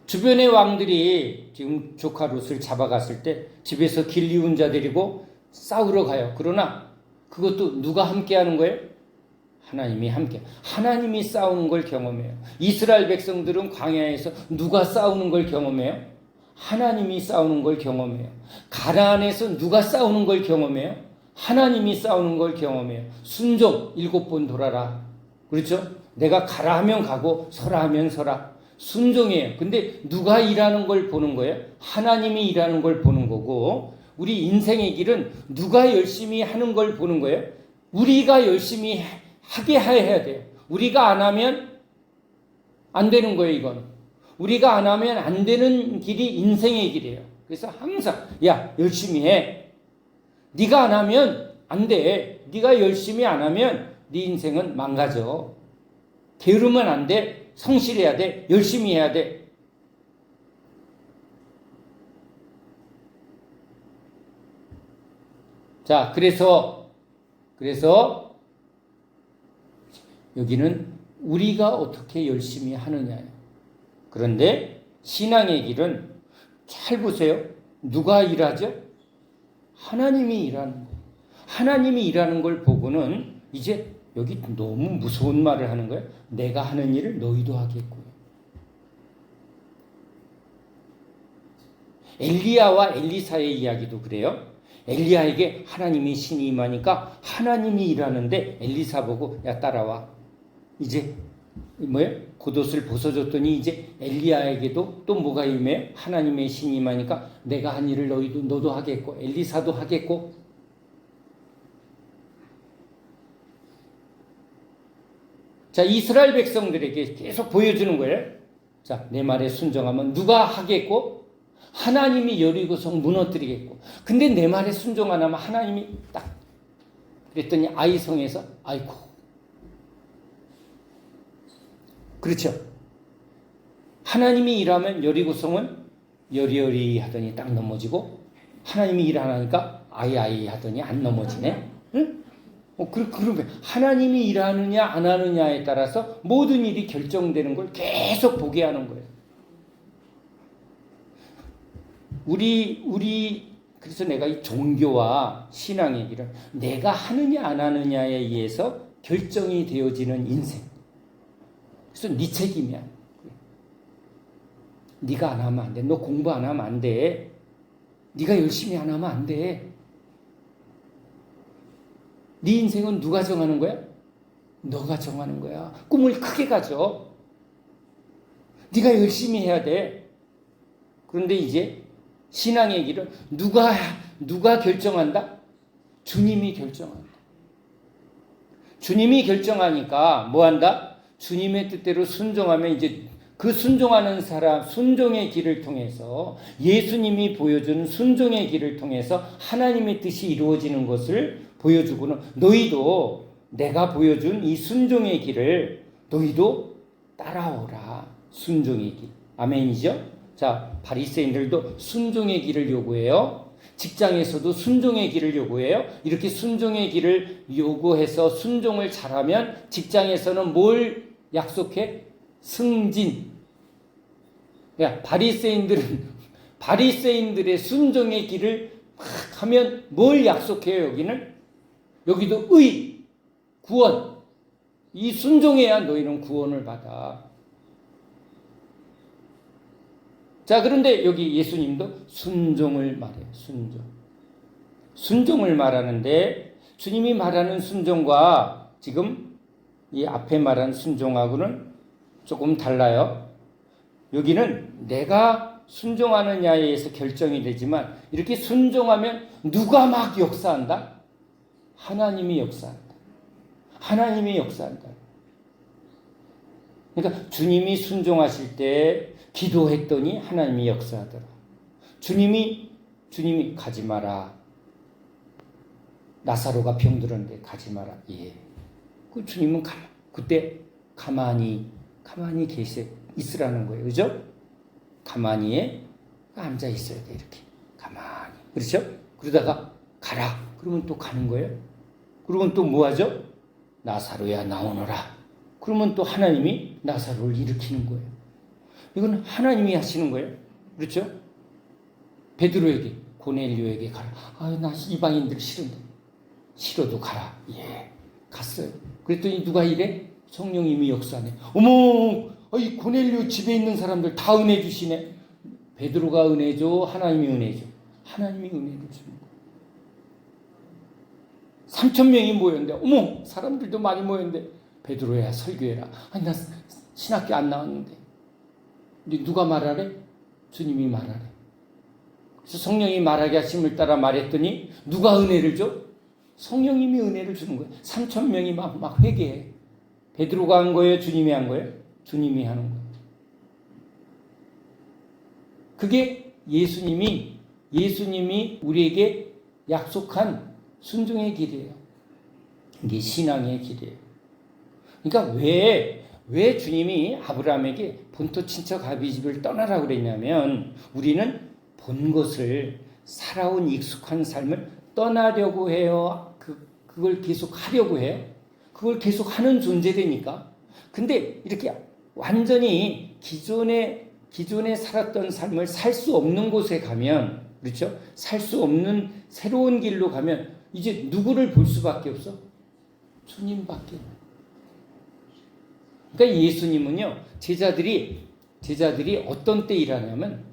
Speaker 1: 주변의 왕들이 지금 조카 롯을 잡아갔을 때 집에서 길 이운 자 데리고 싸우러 가요. 그러나 그것도 누가 함께 하는 거예요? 하나님이 함께. 하나님이 싸우는 걸 경험해요. 이스라엘 백성들은 광야에서 누가 싸우는 걸 경험해요? 하나님이 싸우는 걸 경험해요. 가나안에서 누가 싸우는 걸 경험해요? 하나님이 싸우는 걸 경험해요. 순종 7번 돌아라. 그렇죠? 내가 가라 하면 가고 서라 하면 서라. 순종이에요. 근데 누가 일하는 걸 보는 거예요? 하나님이 일하는 걸 보는 거고, 우리 인생의 길은 누가 열심히 하는 걸 보는 거예요? 우리가 열심히 하게 해야 돼요. 우리가 안 하면 안 되는 거예요, 이건. 우리가 안 하면 안 되는 길이 인생의 길이에요. 그래서 항상, 야, 열심히 해. 네가 안 하면 안 돼. 네가 열심히 안 하면 네 인생은 망가져. 게으르면 안 돼. 성실해야 돼. 열심히 해야 돼. 자, 그래서 여기는 우리가 어떻게 열심히 하느냐예요. 그런데 신앙의 길은 잘 보세요. 누가 일하죠? 하나님이 일하는 거예요. 하나님이 일하는 걸 보고는 이제 여기 너무 무서운 말을 하는 거예요. 내가 하는 일을 너희도 하겠고요. 엘리야와 엘리사의 이야기도 그래요. 엘리야에게 하나님이 신이 임하니까 하나님이 일하는데 엘리사 보고 야 따라와. 이제 뭐예요? 겉옷을 벗어줬더니 이제 엘리야에게도 또 뭐가 임해요? 하나님의 신이 임하니까 내가 한 일을 너도 하겠고 엘리사도 하겠고. 자, 이스라엘 백성들에게 계속 보여주는 거예요. 자, 내 말에 순종하면 누가 하겠고 하나님이 여리고성 무너뜨리겠고. 근데 내 말에 순종 안 하면 하나님이 딱 그랬더니 아이성에서 아이고. 그렇죠. 하나님이 일하면 여리고성은 여리여리 하더니 딱 넘어지고 하나님이 일 안 하니까 아이아이 하더니 안 넘어지네. 응? 그러면 하나님이 일하느냐 안 하느냐에 따라서 모든 일이 결정되는 걸 계속 보게 하는 거예요. 그래서 내가 이 종교와 신앙의 길은 내가 하느냐 안 하느냐에 의해서 결정이 되어지는 인생. 그래서 네 책임이야. 네가 안 하면 안 돼. 너 공부 안 하면 안 돼. 네가 열심히 안 하면 안 돼. 네 인생은 누가 정하는 거야? 너가 정하는 거야. 꿈을 크게 가져. 네가 열심히 해야 돼. 그런데 이제 신앙의 길은 누가 결정한다? 주님이 결정한다. 주님이 결정하니까 뭐 한다? 주님의 뜻대로 순종하면 이제 그 순종하는 사람, 순종의 길을 통해서 예수님이 보여준 순종의 길을 통해서 하나님의 뜻이 이루어지는 것을 보여주고는 너희도 내가 보여준 이 순종의 길을 너희도 따라오라. 순종의 길. 아멘이죠? 자, 바리새인들도 순종의 길을 요구해요. 직장에서도 순종의 길을 요구해요. 이렇게 순종의 길을 요구해서 순종을 잘하면 직장에서는 뭘 약속해? 승진. 야, 바리새인들의 순종의 길을 막 하면 뭘 약속해요, 여기는? 여기도 구원. 이 순종해야 너희는 구원을 받아. 자, 그런데 여기 예수님도 순종을 말해요. 순종을 말하는데 주님이 말하는 순종과 지금 이 앞에 말한 순종하고는 조금 달라요. 여기는 내가 순종하느냐에 의해서 결정이 되지만 이렇게 순종하면 누가 막 역사한다? 하나님이 역사한다. 하나님이 역사한다. 그러니까 주님이 순종하실 때 기도했더니 하나님이 역사하더라. 주님이 가지 마라. 나사로가 병들었는데 가지 마라. 예. 그 주님은 그때 가만히 있으라는 거예요. 그죠? 가만히 앉아 있어야 돼. 이렇게. 가만히. 그렇죠? 그러다가 가라. 그러면 또 가는 거예요. 그러면 또 뭐 하죠? 나사로야 나오너라. 그러면 또 하나님이 나사로를 일으키는 거예요. 이건 하나님이 하시는 거예요. 그렇죠? 베드로에게, 고넬료에게 가라. 나 이방인들 싫은데. 싫어도 가라. 예. 갔어요. 그랬더니 누가 이래? 성령님이 역사하네. 어머, 이 고넬료 집에 있는 사람들 다 은혜 주시네. 베드로가 은혜 줘, 하나님이 은혜 줘. 하나님이 은혜를 주는 거예요. 3,000명이 모였는데, 어머, 사람들도 많이 모였는데, 베드로야 설교해라. 아니, 나 신학교 안 나왔는데. 근데 누가 말하래? 주님이 말하래. 그래서 성령이 말하게 하심을 따라 말했더니 누가 은혜를 줘? 성령님이 은혜를 주는 거예요. 3,000명이 막 회개해. 베드로가 한 거예요? 주님이 한 거예요? 주님이 하는 거예요. 그게 예수님이 우리에게 약속한 순종의 길이에요. 이게 신앙의 길이에요. 그러니까 왜 주님이 아브라함에게 본토 친척 아비 집을 떠나라고 그랬냐면 우리는 본 것을 살아온 익숙한 삶을 떠나려고 해요. 그걸 계속 하려고 해요. 그걸 계속 하는 존재되니까. 근데 이렇게 완전히 기존에 살았던 삶을 살 수 없는 곳에 가면, 그렇죠? 살 수 없는 새로운 길로 가면 이제 누구를 볼 수밖에 없어? 주님밖에. 그러니까 예수님은요, 제자들이 어떤 때 일하냐면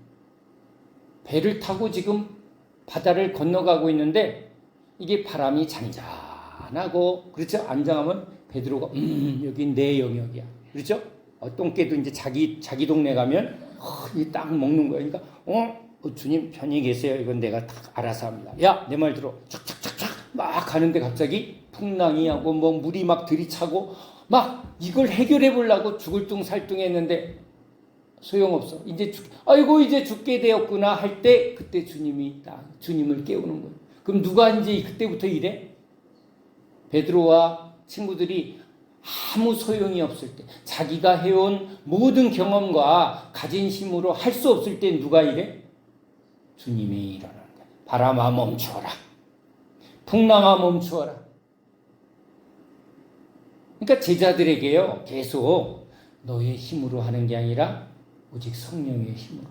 Speaker 1: 배를 타고 지금 바다를 건너가고 있는데 이게 바람이 잔잔하고, 그렇죠? 안정하면 베드로가 여기 내 영역이야. 그렇죠? 똥개도 이제 자기 동네 가면 이 딱 먹는 거야. 그러니까 주님 편히 계세요. 이건 내가 딱 알아서 합니다. 야, 내 말 들어. 착착착착 막 가는데 갑자기 풍랑이 하고 뭐 물이 막 들이차고 막 이걸 해결해 보려고 죽을 둥 살둥했는데 소용없어. 이제 죽게 되었구나 할 때 그때 주님을 깨우는 거예요. 그럼 누가 이제 그때부터 이래? 베드로와 친구들이 아무 소용이 없을 때, 자기가 해온 모든 경험과 가진 힘으로 할 수 없을 때 누가 이래? 주님이 일어나는 거야. 바람아 멈추어라. 풍랑아 멈추어라. 그러니까 제자들에게요, 계속 너의 힘으로 하는 게 아니라 오직 성령의 힘으로.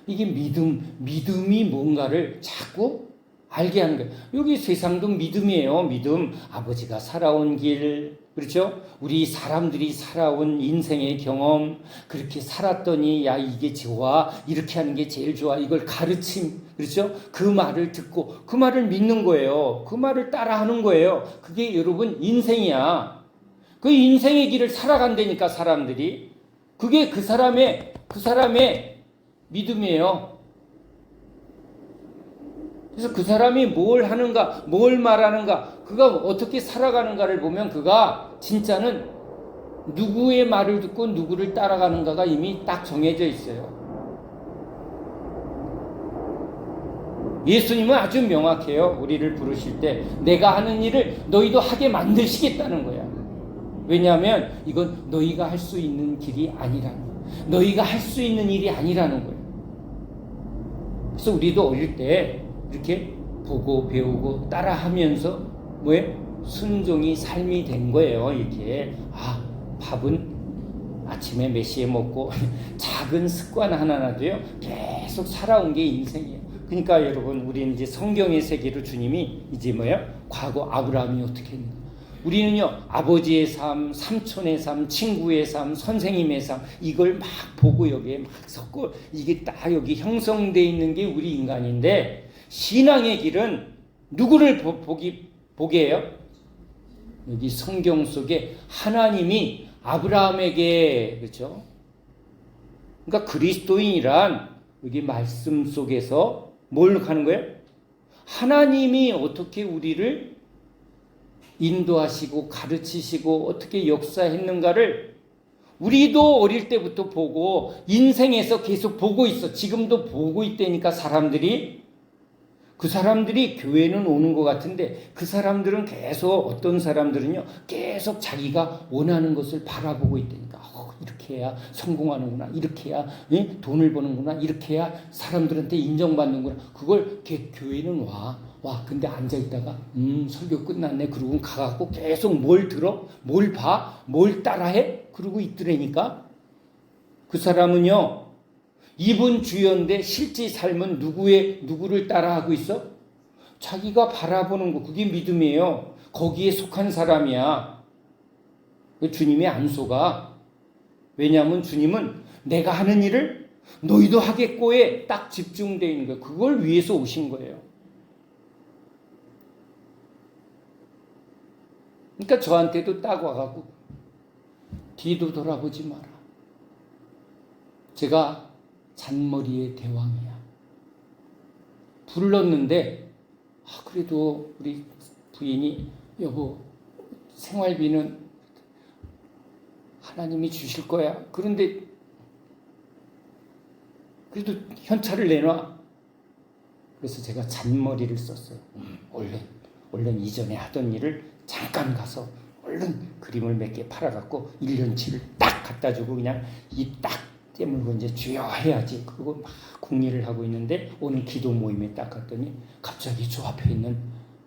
Speaker 1: 이게 믿음이 뭔가를 자꾸 알게 하는 거예요. 여기 세상도 믿음이에요. 믿음. 아버지가 살아온 길, 그렇죠? 우리 사람들이 살아온 인생의 경험, 그렇게 살았더니 야 이게 좋아, 이렇게 하는 게 제일 좋아, 이걸 가르침, 그렇죠? 그 말을 듣고 그 말을 믿는 거예요. 그 말을 따라하는 거예요. 그게 여러분 인생이야. 그 인생의 길을 살아간다니까 사람들이. 그게 그 사람의 믿음이에요. 그래서 그 사람이 뭘 하는가, 뭘 말하는가, 그가 어떻게 살아가는가를 보면 그가 진짜는 누구의 말을 듣고 누구를 따라가는가가 이미 딱 정해져 있어요. 예수님은 아주 명확해요. 우리를 부르실 때 내가 하는 일을 너희도 하게 만드시겠다는 거야. 왜냐하면 이건 너희가 할 수 있는 길이 아니라는 거예요. 너희가 할 수 있는 일이 아니라는 거예요. 그래서 우리도 어릴 때 이렇게 보고 배우고 따라하면서 뭐예요? 순종이 삶이 된 거예요. 이렇게 밥은 아침에 몇 시에 먹고 작은 습관 하나라도요 계속 살아온 게 인생이에요. 그러니까 여러분 우리는 이제 성경의 세계로 주님이 이제 뭐예요? 과거 아브라함이 어떻게 했는가? 우리는요 아버지의 삶, 삼촌의 삶, 친구의 삶, 선생님의 삶 이걸 막 보고 여기에 막 섞고 이게 딱 여기 형성되어 있는 게 우리 인간인데 신앙의 길은 누구를 보게 해요? 여기 성경 속에 하나님이 아브라함에게, 그렇죠? 그러니까 그리스도인이란 여기 말씀 속에서 뭘 하는 거예요? 하나님이 어떻게 우리를 인도하시고 가르치시고 어떻게 역사했는가를 우리도 어릴 때부터 보고 인생에서 계속 보고 있어. 지금도 보고 있다니까 그 사람들이 교회는 오는 것 같은데 그 사람들은 계속 어떤 사람들은요 계속 자기가 원하는 것을 바라보고 있다니까. 이렇게 해야 성공하는구나, 이렇게 해야 돈을 버는구나, 이렇게 해야 사람들한테 인정받는구나. 그걸 교회는 와 근데 앉아있다가 설교 끝났네 그러고 가갖고 계속 뭘 들어, 뭘 봐, 뭘 따라해 그러고 있더라니까. 그 사람은요 입은 주연데 실제 삶은 누구를 따라하고 있어? 자기가 바라보는 거, 그게 믿음이에요. 거기에 속한 사람이야. 주님이 안 속아. 왜냐하면 주님은 내가 하는 일을 너희도 하겠고에 딱 집중되어 있는 거예요. 그걸 위해서 오신 거예요. 그러니까 저한테도 딱 와가지고 뒤도 돌아보지 마라. 제가 잔머리의 대왕이야. 불렀는데 그래도 우리 부인이 여보 생활비는 하나님이 주실 거야. 그런데 그래도 현찰을 내놔. 그래서 제가 잔머리를 썼어요. 얼른 이전에 하던 일을 잠깐 가서 얼른 그림을 몇 개 팔아갖고 1년치를 딱 갖다 주고 그냥 입 딱 깨물고 이제 주여 해야지. 그리고 막 궁리를 하고 있는데 오늘 기도 모임에 딱 갔더니 갑자기 저 앞에 있는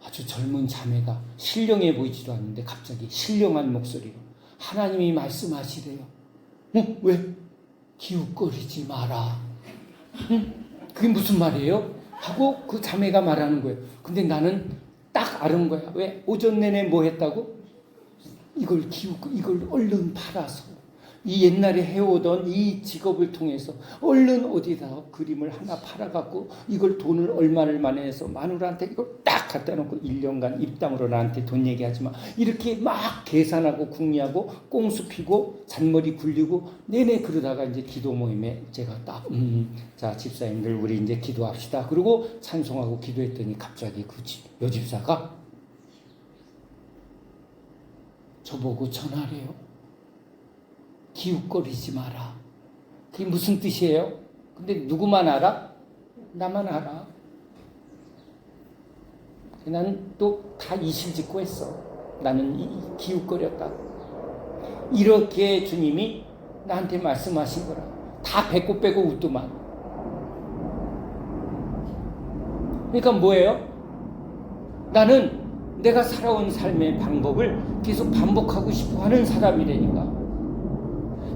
Speaker 1: 아주 젊은 자매가 신령해 보이지도 않는데 갑자기 신령한 목소리로 하나님이 말씀하시래요. 왜? 기웃거리지 마라. 그게 무슨 말이에요? 하고 그 자매가 말하는 거예요. 근데 나는 딱 아는 거야. 왜? 오전 내내 뭐 했다고? 이걸 기웃고 이걸 얼른 팔아서 이 옛날에 해오던 이 직업을 통해서 얼른 어디다 그림을 하나 팔아갖고 이걸 돈을 얼마를 만해서 마누라한테 이걸 딱 갖다 놓고 1년간 입담으로 나한테 돈 얘기하지 마. 이렇게 막 계산하고 궁리하고 꽁수 피고 잔머리 굴리고 내내 그러다가 이제 기도 모임에 제가 딱 자 집사님들 우리 이제 기도합시다. 그리고 찬송하고 기도했더니 갑자기 그 여집사가 저보고 전화래요. 기웃거리지 마라. 그게 무슨 뜻이에요? 근데 누구만 알아? 나만 알아. 난 또 다 이실직고 했어. 나는 기웃거렸다. 이렇게 주님이 나한테 말씀하신 거라. 다 배꼽 빼고 웃더만. 그러니까 뭐예요? 나는 내가 살아온 삶의 방법을 계속 반복하고 싶어 하는 사람이라니까.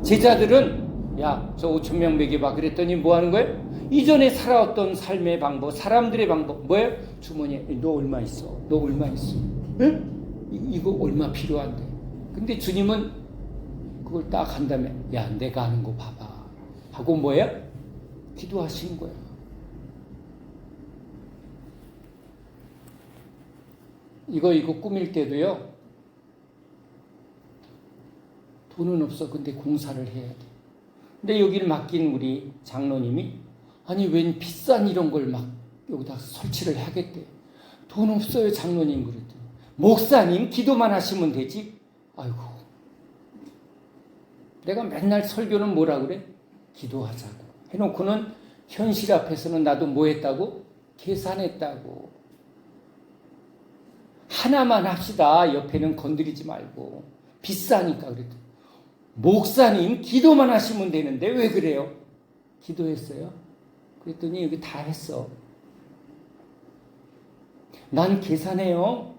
Speaker 1: 제자들은 야, 저 5,000명 먹여봐 그랬더니 뭐 하는 거예요? 이전에 살아왔던 삶의 방법, 사람들의 방법 뭐예요? 주머니에 너 얼마 있어? 너 얼마 있어? 응? 이거 얼마 필요한데? 근데 주님은 그걸 딱 한다면 야, 내가 하는 거 봐봐 하고 뭐예요? 기도하시는 거예요. 이거 꾸밀 때도요. 돈은 없어. 근데 공사를 해야 돼. 근데 여기를 맡긴 우리 장로님이 아니 웬 비싼 이런 걸 막 여기다 설치를 하겠대. 돈 없어요 장로님 그랬더니 목사님 기도만 하시면 되지. 아이고 내가 맨날 설교는 뭐라 그래? 기도하자고 해놓고는 현실 앞에서는 나도 뭐 했다고? 계산했다고. 하나만 합시다. 옆에는 건드리지 말고. 비싸니까 그랬더니 목사님 기도만 하시면 되는데 왜 그래요? 기도했어요? 그랬더니 여기 다 했어. 난 계산해요.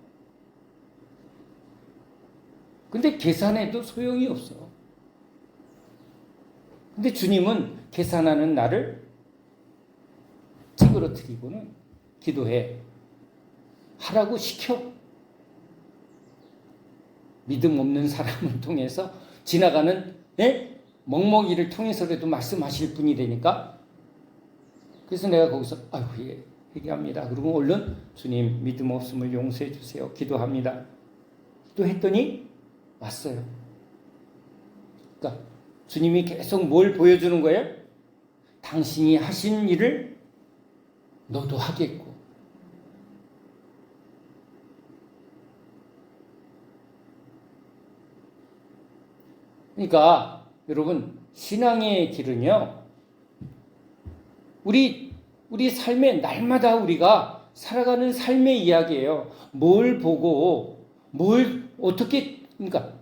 Speaker 1: 근데 계산해도 소용이 없어. 근데 주님은 계산하는 나를 찌그러뜨리고는 기도해. 하라고 시켜. 믿음 없는 사람을 통해서 지나가는 멍멍이를 통해서라도 말씀하실 분이 되니까 그래서 내가 거기서 아이고 예 회개합니다. 그리고 얼른 주님 믿음 없음을 용서해 주세요. 기도합니다. 또 했더니 왔어요. 그러니까 주님이 계속 뭘 보여주는 거예요? 당신이 하신 일을 너도 하겠고 그러니까 여러분 신앙의 길은요. 우리 삶의 날마다 우리가 살아가는 삶의 이야기예요. 뭘 보고 뭘 어떻게 그러니까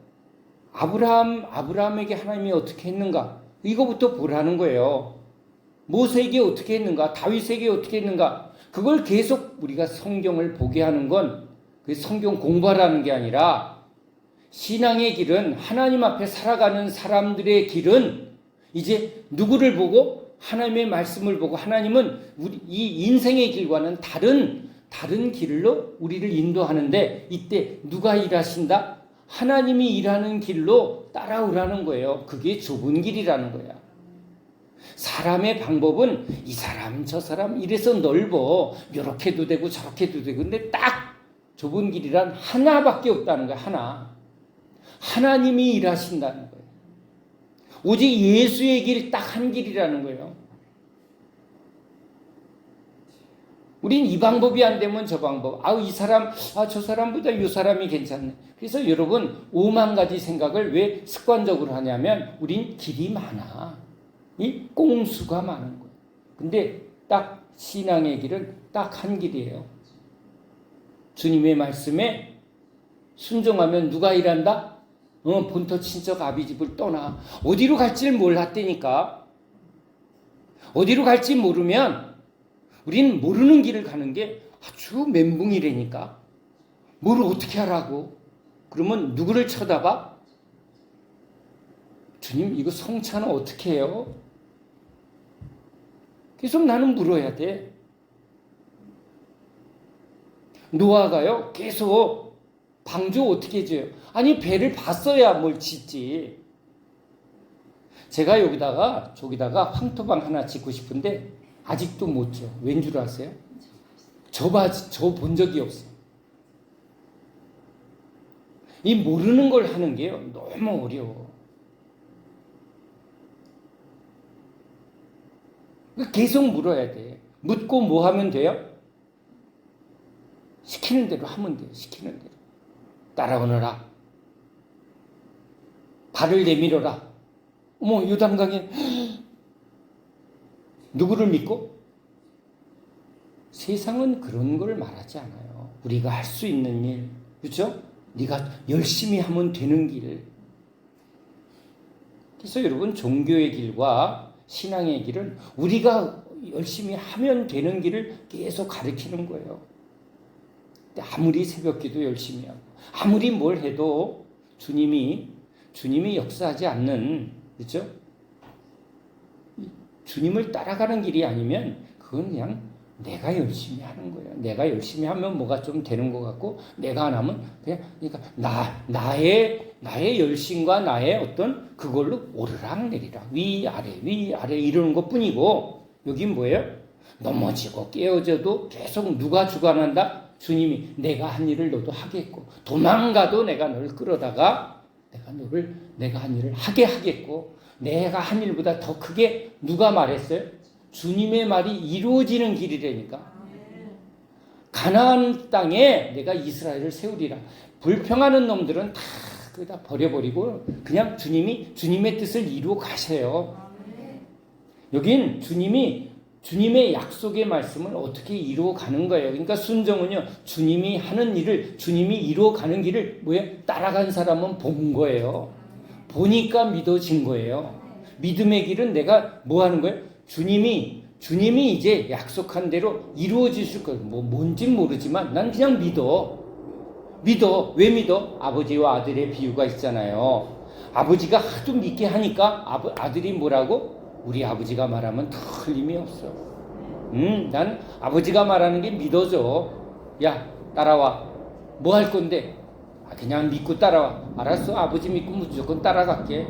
Speaker 1: 아브라함에게 하나님이 어떻게 했는가 이거부터 보라는 거예요. 모세에게 어떻게 했는가 다윗에게 어떻게 했는가 그걸 계속 우리가 성경을 보게 하는 건 그 성경 공부하라는 게 아니라 신앙의 길은 하나님 앞에 살아가는 사람들의 길은 이제 누구를 보고 하나님의 말씀을 보고 하나님은 우리 이 인생의 길과는 다른 길로 우리를 인도하는데 이때 누가 일하신다? 하나님이 일하는 길로 따라오라는 거예요. 그게 좁은 길이라는 거야. 사람의 방법은 이 사람 저 사람 이래서 넓어. 이렇게도 되고 저렇게도 되고. 근데 딱 좁은 길이란 하나밖에 없다는 거야. 하나. 하나님이 일하신다는 거예요. 오직 예수의 길 딱 한 길이라는 거예요. 우린 이 방법이 안 되면 저 방법. 이 사람, 저 사람보다 이 사람이 괜찮네. 그래서 여러분, 5만 가지 생각을 왜 습관적으로 하냐면, 우린 길이 많아. 이 꼼수가 많은 거예요. 근데 딱 신앙의 길은 딱 한 길이에요. 주님의 말씀에 순종하면 누가 일한다? 본토 친척 아비집을 떠나. 어디로 갈지를 몰랐다니까. 어디로 갈지 모르면 우린 모르는 길을 가는 게 아주 멘붕이라니까. 뭘 어떻게 하라고? 그러면 누구를 쳐다봐? 주님, 이거 성찬은 어떻게 해요? 계속 나는 물어야 돼. 노아가요, 계속 방주 어떻게 해줘요? 아니, 배를 봤어야 뭘 짓지. 제가 저기다가 황토방 하나 짓고 싶은데 아직도 못 줘. 왠 줄 아세요? 저 본 적이 없어요. 이 모르는 걸 하는 게요, 너무 어려워. 계속 물어야 돼. 묻고 뭐 하면 돼요? 시키는 대로 하면 돼요. 시키는 대로. 따라오너라. 발을 내밀어라. 어머, 요단강에 누구를 믿고? 세상은 그런 걸 말하지 않아요. 우리가 할 수 있는 일, 그렇죠? 네가 열심히 하면 되는 길. 그래서 여러분, 종교의 길과 신앙의 길은 우리가 열심히 하면 되는 길을 계속 가르치는 거예요. 아무리 새벽기도 열심히 하고 아무리 뭘 해도 주님이 역사하지 않는, 그렇죠? 주님을 따라가는 길이 아니면 그건 그냥 내가 열심히 하는 거예요. 내가 열심히 하면 뭐가 좀 되는 것 같고, 내가 안 하면 그냥, 그러니까 나의 열심과 나의 어떤 그걸로 오르락 내리락, 위아래 이러는 것 뿐이고, 여긴 뭐예요? 넘어지고 깨어져도 계속 누가 주관한다? 주님이. 내가 한 일을 너도 하겠고, 도망가도 내가 너를 끌어다가 내가 한 일을 하게 하겠고, 내가 한 일보다 더 크게. 누가 말했어요? 주님의 말이 이루어지는 길이라니까. 가나안 땅에 내가 이스라엘을 세우리라. 불평하는 놈들은 다 그다 버려버리고 그냥 주님의 뜻을 이루어 가세요. 여긴 주님의 약속의 말씀을 어떻게 이루어 가는 거예요. 그러니까 순종은요, 주님이 하는 일을, 주님이 이루어 가는 길을 따라간 사람은 본 거예요. 보니까 믿어진 거예요. 믿음의 길은 내가 뭐 하는 거예요? 주님이 이제 약속한 대로 이루어 주실 거예요. 뭔진 모르지만 난 그냥 믿어. 왜 믿어? 아버지와 아들의 비유가 있잖아요. 아버지가 하도 믿게 하니까 아들이 뭐라고? 우리 아버지가 말하면 틀림이 없어. 난 아버지가 말하는 게 믿어져. 야, 따라와. 뭐 할 건데? 그냥 믿고 따라와. 알았어, 아버지 믿고 무조건 따라갈게.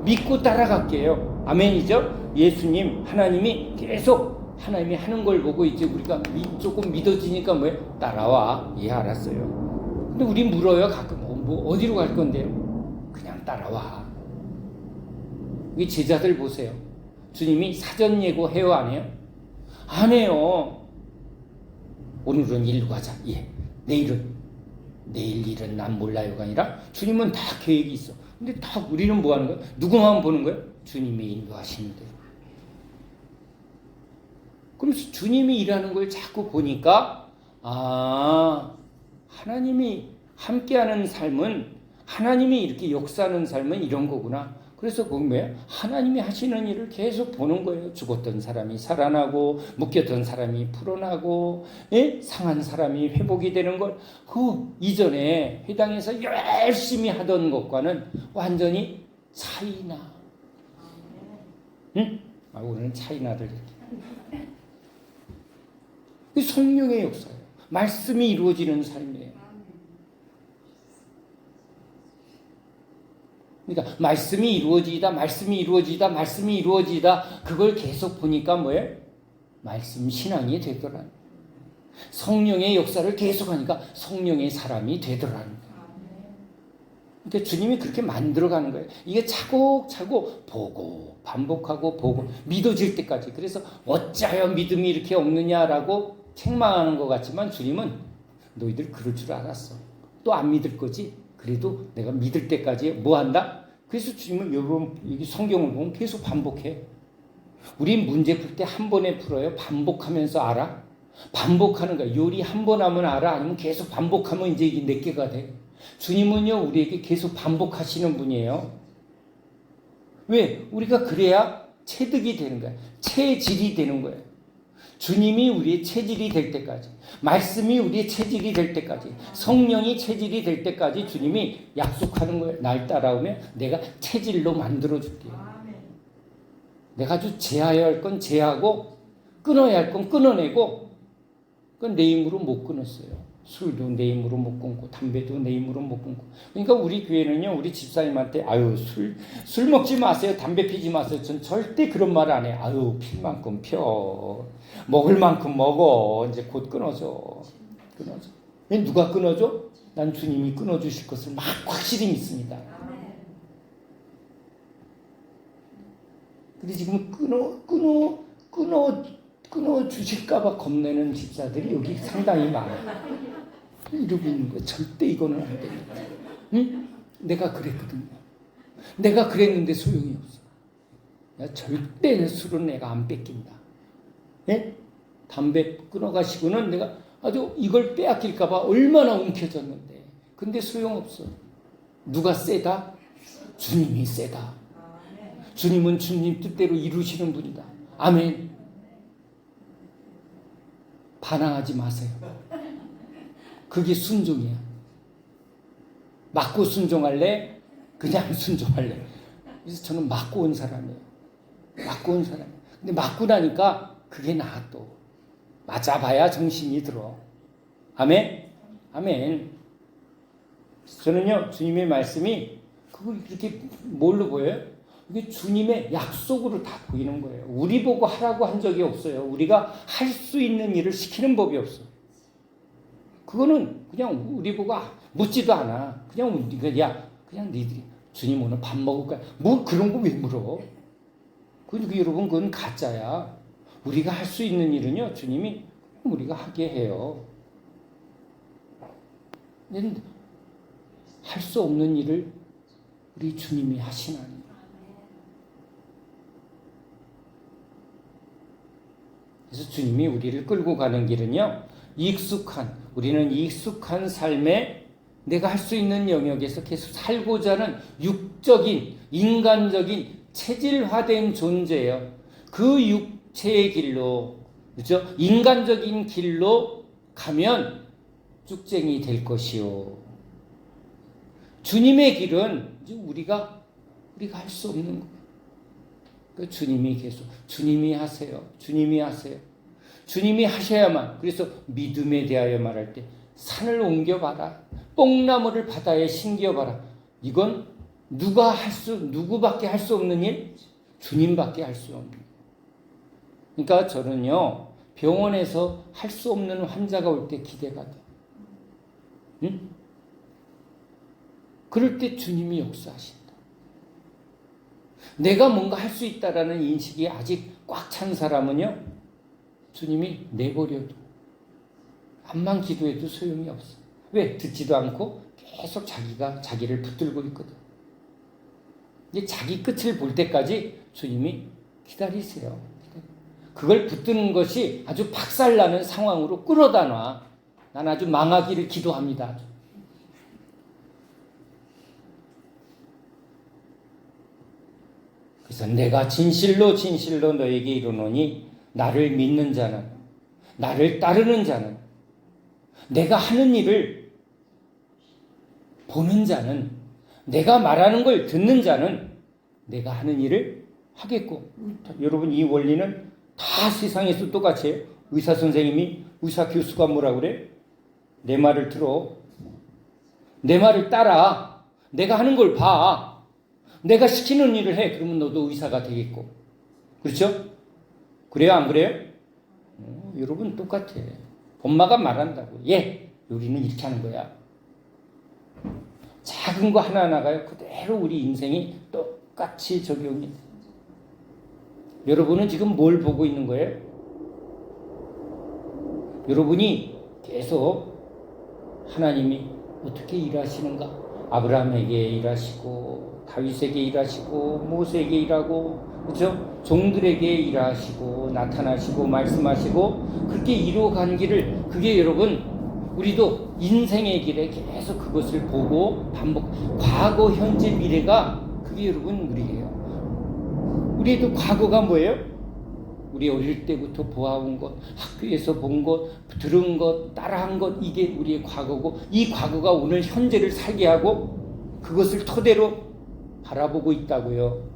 Speaker 1: 믿고 따라갈게요. 아멘이죠? 예수님, 하나님이 계속 하나님이 하는 걸 보고 이제 우리가 조금 믿어지니까 뭐예요? 따라와. 예, 알았어요. 근데 우리 물어요. 가끔 어디로 갈 건데요? 그냥 따라와. 이 제자들 보세요. 주님이 사전 예고해요, 안 해요? 안 해요. 오늘은 일로 가자. 예. 내일 일은 난 몰라요가 아니라 주님은 다 계획이 있어. 근데 다 우리는 뭐 하는 거야? 누구만 보는 거야? 주님이 인도하시는 대로. 그러면서 주님이 일하는 걸 자꾸 보니까, 하나님이 함께하는 삶은, 하나님이 이렇게 역사하는 삶은 이런 거구나. 그래서 그건 뭐예요? 하나님이 하시는 일을 계속 보는 거예요. 죽었던 사람이 살아나고, 묶였던 사람이 풀어나고, 상한 사람이 회복이 되는 걸, 그 이전에 회당에서 열심히 하던 것과는 완전히 차이나. 응? 오늘은 차이나들. 그 성령의 역사예요. 말씀이 이루어지는 삶이에요. 말씀이 이루어지다, 말씀이 이루어지다, 말씀이 이루어지다. 그걸 계속 보니까 뭐예요? 말씀 신앙이 되더라. 성령의 역사를 계속하니까 성령의 사람이 되더라는 거예요. 그러니까 주님이 그렇게 만들어가는 거예요. 이게 차곡차곡 보고 반복하고 보고 믿어질 때까지. 그래서 어찌하여 믿음이 이렇게 없느냐라고 책망하는 것 같지만 주님은 너희들 그럴 줄 알았어. 또 안 믿을 거지? 그래도 내가 믿을 때까지 뭐 한다? 그래서 주님은 여러분 여기 성경을 보면 계속 반복해. 우리 문제 풀 때 한 번에 풀어요? 반복하면서 알아? 반복하는 거야. 요리 한 번 하면 알아? 아니면 계속 반복하면 이제 이게 내게가 돼? 주님은요, 우리에게 계속 반복하시는 분이에요. 왜? 우리가 그래야 체득이 되는 거야. 체질이 되는 거예요. 주님이 우리의 체질이 될 때까지, 말씀이 우리의 체질이 될 때까지, 성령이 체질이 될 때까지 주님이 약속하는 거예요. 날 따라오면 내가 체질로 만들어줄게요. 내가 아주 제하여야 할 건 제하고 끊어야 할 건 끊어내고, 그건 내 힘으로 못 끊었어요. 술도 내 힘으로 못 끊고 담배도 내 힘으로 못 끊고. 그러니까 우리 교회는요, 우리 집사님한테 아유 술 먹지 마세요, 담배 피지 마세요. 전 절대 그런 말 안 해요. 아유 필 만큼 펴, 먹을 만큼 먹어. 이제 곧 끊어져. 누가 끊어줘? 난 주님이 끊어주실 것을 막 확실히 믿습니다. 근데 지금 끊어 주실까봐 겁내는 집사들이 여기 상당히 많아요. 이러고 있는 거예요. 절대 이거는 안 됩니다. 응? 내가 그랬거든요. 내가 그랬는데 소용이 없어. 야, 절대 술은 내가 안 뺏긴다. 예? 담배 끊어가시고는 내가 아주 이걸 빼앗길까봐 얼마나 움켜졌는데. 근데 소용없어. 누가 세다? 주님이 세다. 주님은 주님 뜻대로 이루시는 분이다. 아멘. 반항하지 마세요. 그게 순종이야. 맞고 순종할래? 그냥 순종할래? 그래서 저는 맞고 온 사람이에요. 근데 맞고 나니까 그게 나아 또. 맞아봐야 정신이 들어. 아멘? 저는요, 주님의 말씀이 그걸 이렇게 뭘로 보여요? 이게 주님의 약속으로 다 보이는 거예요. 우리 보고 하라고 한 적이 없어요. 우리가 할 수 있는 일을 시키는 법이 없어. 그거는 그냥 우리 보고 묻지도 않아. 그냥 우리가 그냥 니들이 주님 오늘 밥 먹을까? 뭐 그런 거 왜 물어? 여러분 그건 가짜야. 우리가 할 수 있는 일은요, 주님이 우리가 하게 해요. 할 수 없는 일을 우리 주님이 하시나니. 그래서 주님이 우리를 끌고 가는 길은요, 우리는 익숙한 삶에 내가 할 수 있는 영역에서 계속 살고자 하는 육적인, 인간적인, 체질화된 존재예요. 그 육체의 길로, 그렇죠? 인간적인 길로 가면 쭉쟁이 될 것이요. 주님의 길은 우리가 할 수 없는 거예요. 그러니까 주님이 하세요. 주님이 하셔야만. 그래서 믿음에 대하여 말할 때 산을 옮겨봐라. 뽕나무를 바다에 심겨봐라. 이건 누구밖에 할 수 없는 일? 주님밖에 할 수 없는 일. 그러니까 저는요, 병원에서 할 수 없는 환자가 올 때 기대가 돼. 응? 그럴 때 주님이 역사하신다. 내가 뭔가 할 수 있다라는 인식이 아직 꽉 찬 사람은요, 주님이 내버려도 암만 기도해도 소용이 없어. 왜? 듣지도 않고 계속 자기를 붙들고 있거든. 이제 자기 끝을 볼 때까지 주님이 기다리세요. 그걸 붙드는 것이 아주 박살나는 상황으로 끌어다 놔. 난 아주 망하기를 기도합니다. 그래서 내가 진실로 너에게 이르노니 나를 믿는 자는, 나를 따르는 자는, 내가 하는 일을 보는 자는, 내가 말하는 걸 듣는 자는 내가 하는 일을 하겠고. 여러분, 이 원리는 다 세상에서 똑같이 해요. 의사 교수가 뭐라 그래? 내 말을 들어. 내 말을 따라. 내가 하는 걸 봐. 내가 시키는 일을 해. 그러면 너도 의사가 되겠고. 그렇죠? 그래요? 안 그래요? 여러분 똑같아. 엄마가 말한다고. 얘 요리는 이렇게 하는 거야. 작은 거 하나하나가요. 그대로 우리 인생이 똑같이 적용이 돼. 여러분은 지금 뭘 보고 있는 거예요? 여러분이 계속 하나님이 어떻게 일하시는가? 아브라함에게 일하시고 다윗에게 일하시고 모세에게 일하고 그렇죠? 종들에게 일하시고 나타나시고 말씀하시고 그렇게 이루어간 길을 그게 여러분 우리도 인생의 길에 계속 그것을 보고 반복 과거 현재 미래가 그게 여러분 우리예요. 우리도 과거가 뭐예요? 우리 어릴 때부터 보아온 것, 학교에서 본 것, 들은 것, 따라한 것 이게 우리의 과거고 이 과거가 오늘 현재를 살게 하고 그것을 토대로 바라보고 있다고요.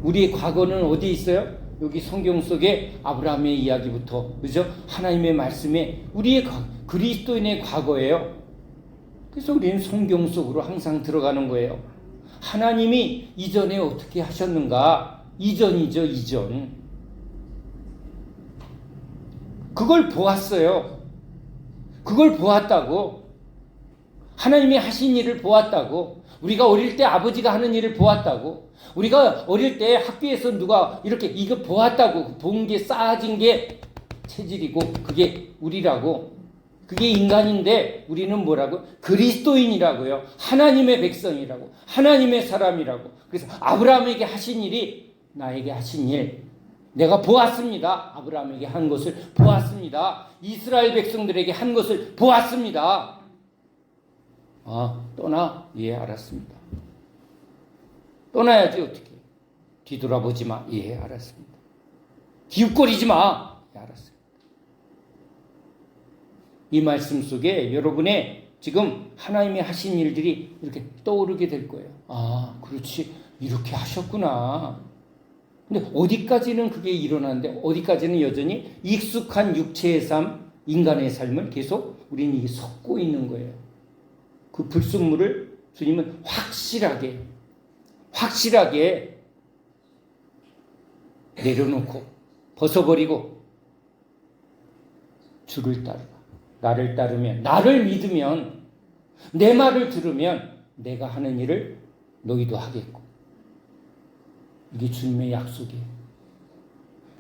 Speaker 1: 우리의 과거는 어디 있어요? 여기 성경 속에 아브라함의 이야기부터 그죠? 하나님의 말씀에 우리의 그리스도인의 과거예요. 그래서 우리는 성경 속으로 항상 들어가는 거예요. 하나님이 이전에 어떻게 하셨는가? 이전이죠, 이전. 그걸 보았어요. 그걸 보았다고. 하나님이 하신 일을 보았다고. 우리가 어릴 때 아버지가 하는 일을 보았다고. 우리가 어릴 때 학교에서 누가 이렇게 이거 보았다고. 본 게 쌓아진 게 체질이고 그게 우리라고. 그게 인간인데 우리는 뭐라고? 그리스도인이라고요. 하나님의 백성이라고. 하나님의 사람이라고. 그래서 아브라함에게 하신 일이 나에게 하신 일. 내가 보았습니다. 아브라함에게 한 것을 보았습니다. 이스라엘 백성들에게 한 것을 보았습니다. 아, 떠나? 예, 알았습니다. 떠나야지 어떻게. 뒤돌아보지 마. 예, 알았습니다. 기웃거리지 마. 예, 알았습니다. 이 말씀 속에 여러분의 지금 하나님이 하신 일들이 이렇게 떠오르게 될 거예요. 아, 그렇지. 이렇게 하셨구나. 근데 어디까지는 그게 일어나는데 어디까지는 여전히 익숙한 육체의 삶, 인간의 삶을 계속 우리는 이게 섞고 있는 거예요. 그 불순물을 주님은 확실하게 내려놓고 벗어버리고 주를 따르라. 나를 따르면, 나를 믿으면, 내 말을 들으면 내가 하는 일을 너희도 하겠고. 이게 주님의 약속이에요.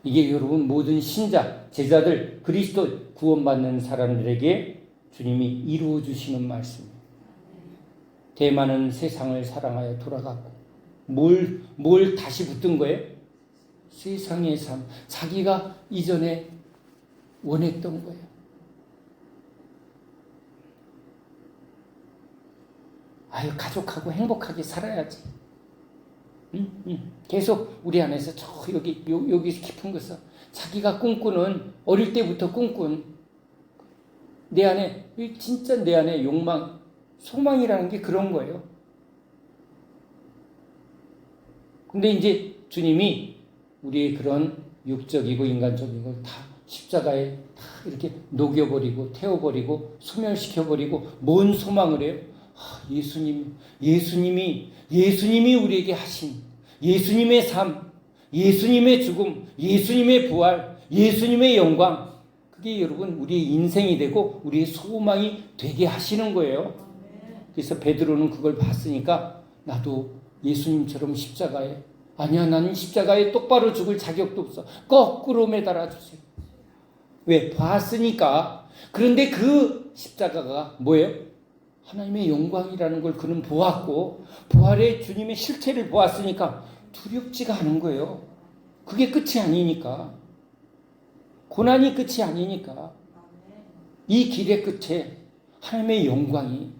Speaker 1: 이게 여러분 모든 신자, 제자들, 그리스도 구원받는 사람들에게 주님이 이루어 주시는 말씀이에요. 대만은 세상을 사랑하여 돌아갔고 뭘 다시 붙든 거예요? 세상의 삶, 자기가 이전에 원했던 거예요. 아유, 가족하고 행복하게 살아야지. 계속 우리 안에서 저 여기 깊은 것은 자기가 꿈꾸는 어릴 때부터 꿈꾼 내 안에 진짜 내 안에 욕망, 소망이라는 게 그런 거예요. 근데 이제 주님이 우리의 그런 육적이고 인간적인 걸 다 십자가에 다 이렇게 녹여버리고 태워버리고 소멸시켜버리고 뭔 소망을 해요? 예수님이 우리에게 하신 예수님의 삶, 예수님의 죽음, 예수님의 부활, 예수님의 영광, 그게 여러분 우리의 인생이 되고 우리의 소망이 되게 하시는 거예요. 그래서 베드로는 그걸 봤으니까 나도 예수님처럼 십자가에, 아니야, 나는 십자가에 똑바로 죽을 자격도 없어. 거꾸로 매달아 주세요. 왜? 봤으니까. 그런데 그 십자가가 뭐예요? 하나님의 영광이라는 걸 그는 보았고 부활의 주님의 실체를 보았으니까 두렵지가 않은 거예요. 그게 끝이 아니니까. 고난이 끝이 아니니까. 이 길의 끝에 하나님의 영광이,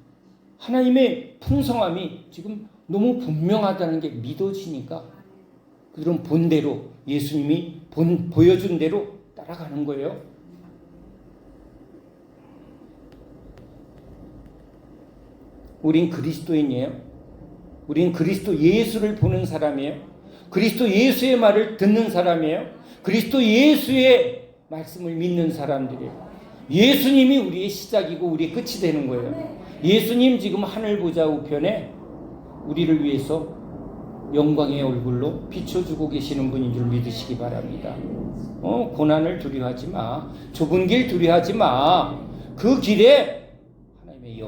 Speaker 1: 하나님의 풍성함이 지금 너무 분명하다는 게 믿어지니까 그런 본대로 예수님이 보여준 대로 따라가는 거예요. 우린 그리스도인이에요. 우린 그리스도 예수를 보는 사람이에요. 그리스도 예수의 말을 듣는 사람이에요. 그리스도 예수의 말씀을 믿는 사람들이에요. 예수님이 우리의 시작이고 우리의 끝이 되는 거예요. 예수님 지금 하늘 보좌 우편에 우리를 위해서 영광의 얼굴로 비춰주고 계시는 분인 줄 믿으시기 바랍니다. 고난을 두려워하지 마. 좁은 길 두려워하지 마. 그 길에 하나님의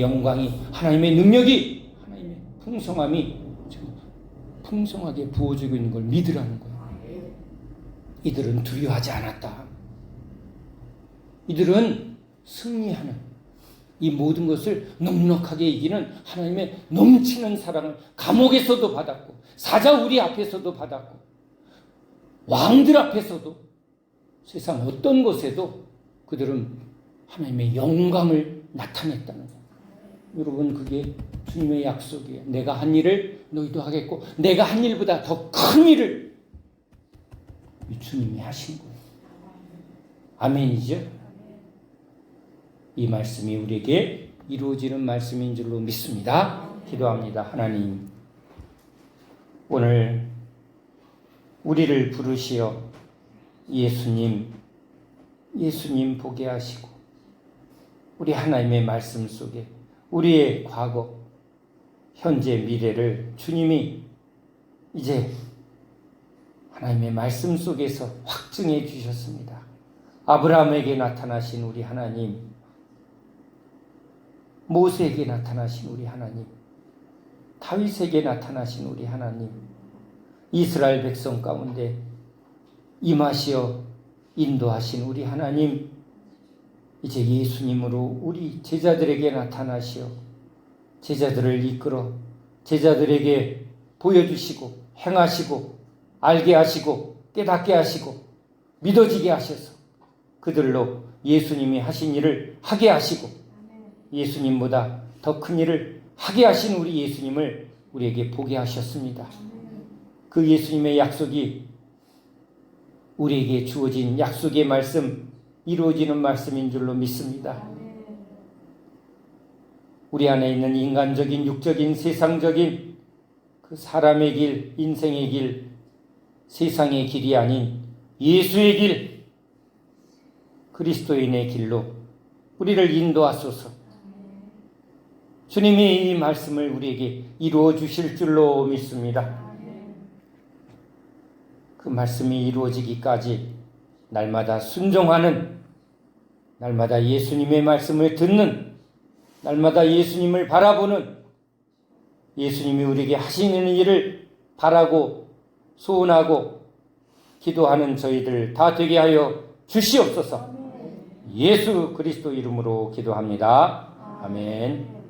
Speaker 1: 영광이, 하나님의 능력이, 하나님의 풍성함이 풍성하게 부어지고 있는 걸 믿으라는 거예요. 이들은 두려워하지 않았다. 이들은 승리하는, 이 모든 것을 넉넉하게 이기는 하나님의 넘치는 사랑을 감옥에서도 받았고, 사자우리 앞에서도 받았고, 왕들 앞에서도, 세상 어떤 곳에도 그들은 하나님의 영광을 나타냈다는 거예요. 여러분, 그게 주님의 약속이에요. 내가 한 일을 너희도 하겠고, 내가 한 일보다 더 큰 일을 주님이 하신 거예요. 아멘이죠? 이 말씀이 우리에게 이루어지는 말씀인 줄로 믿습니다. 기도합니다. 하나님, 오늘 우리를 부르시어 예수님 보게 하시고, 우리 하나님의 말씀 속에 우리의 과거, 현재, 미래를 주님이 이제 하나님의 말씀 속에서 확증해 주셨습니다. 아브라함에게 나타나신 우리 하나님, 모세에게 나타나신 우리 하나님, 다윗에게 나타나신 우리 하나님, 이스라엘 백성 가운데 임하시어 인도하신 우리 하나님, 이제 예수님으로 우리 제자들에게 나타나시어 제자들을 이끌어 제자들에게 보여주시고 행하시고 알게 하시고 깨닫게 하시고 믿어지게 하셔서 그들로 예수님이 하신 일을 하게 하시고 예수님보다 더 큰 일을 하게 하신 우리 예수님을 우리에게 보게 하셨습니다. 그 예수님의 약속이 우리에게 주어진 약속의 말씀, 이루어지는 말씀인 줄로 믿습니다. 우리 안에 있는 인간적인, 육적인, 세상적인 그 사람의 길, 인생의 길, 세상의 길이 아닌 예수의 길, 그리스도인의 길로 우리를 인도하소서. 주님이 이 말씀을 우리에게 이루어 주실 줄로 믿습니다. 그 말씀이 이루어지기까지 날마다 순종하는, 날마다 예수님의 말씀을 듣는, 날마다 예수님을 바라보는, 예수님이 우리에게 하시는 일을 바라고 소원하고 기도하는 저희들 다 되게 하여 주시옵소서. 예수 그리스도 이름으로 기도합니다. 아멘.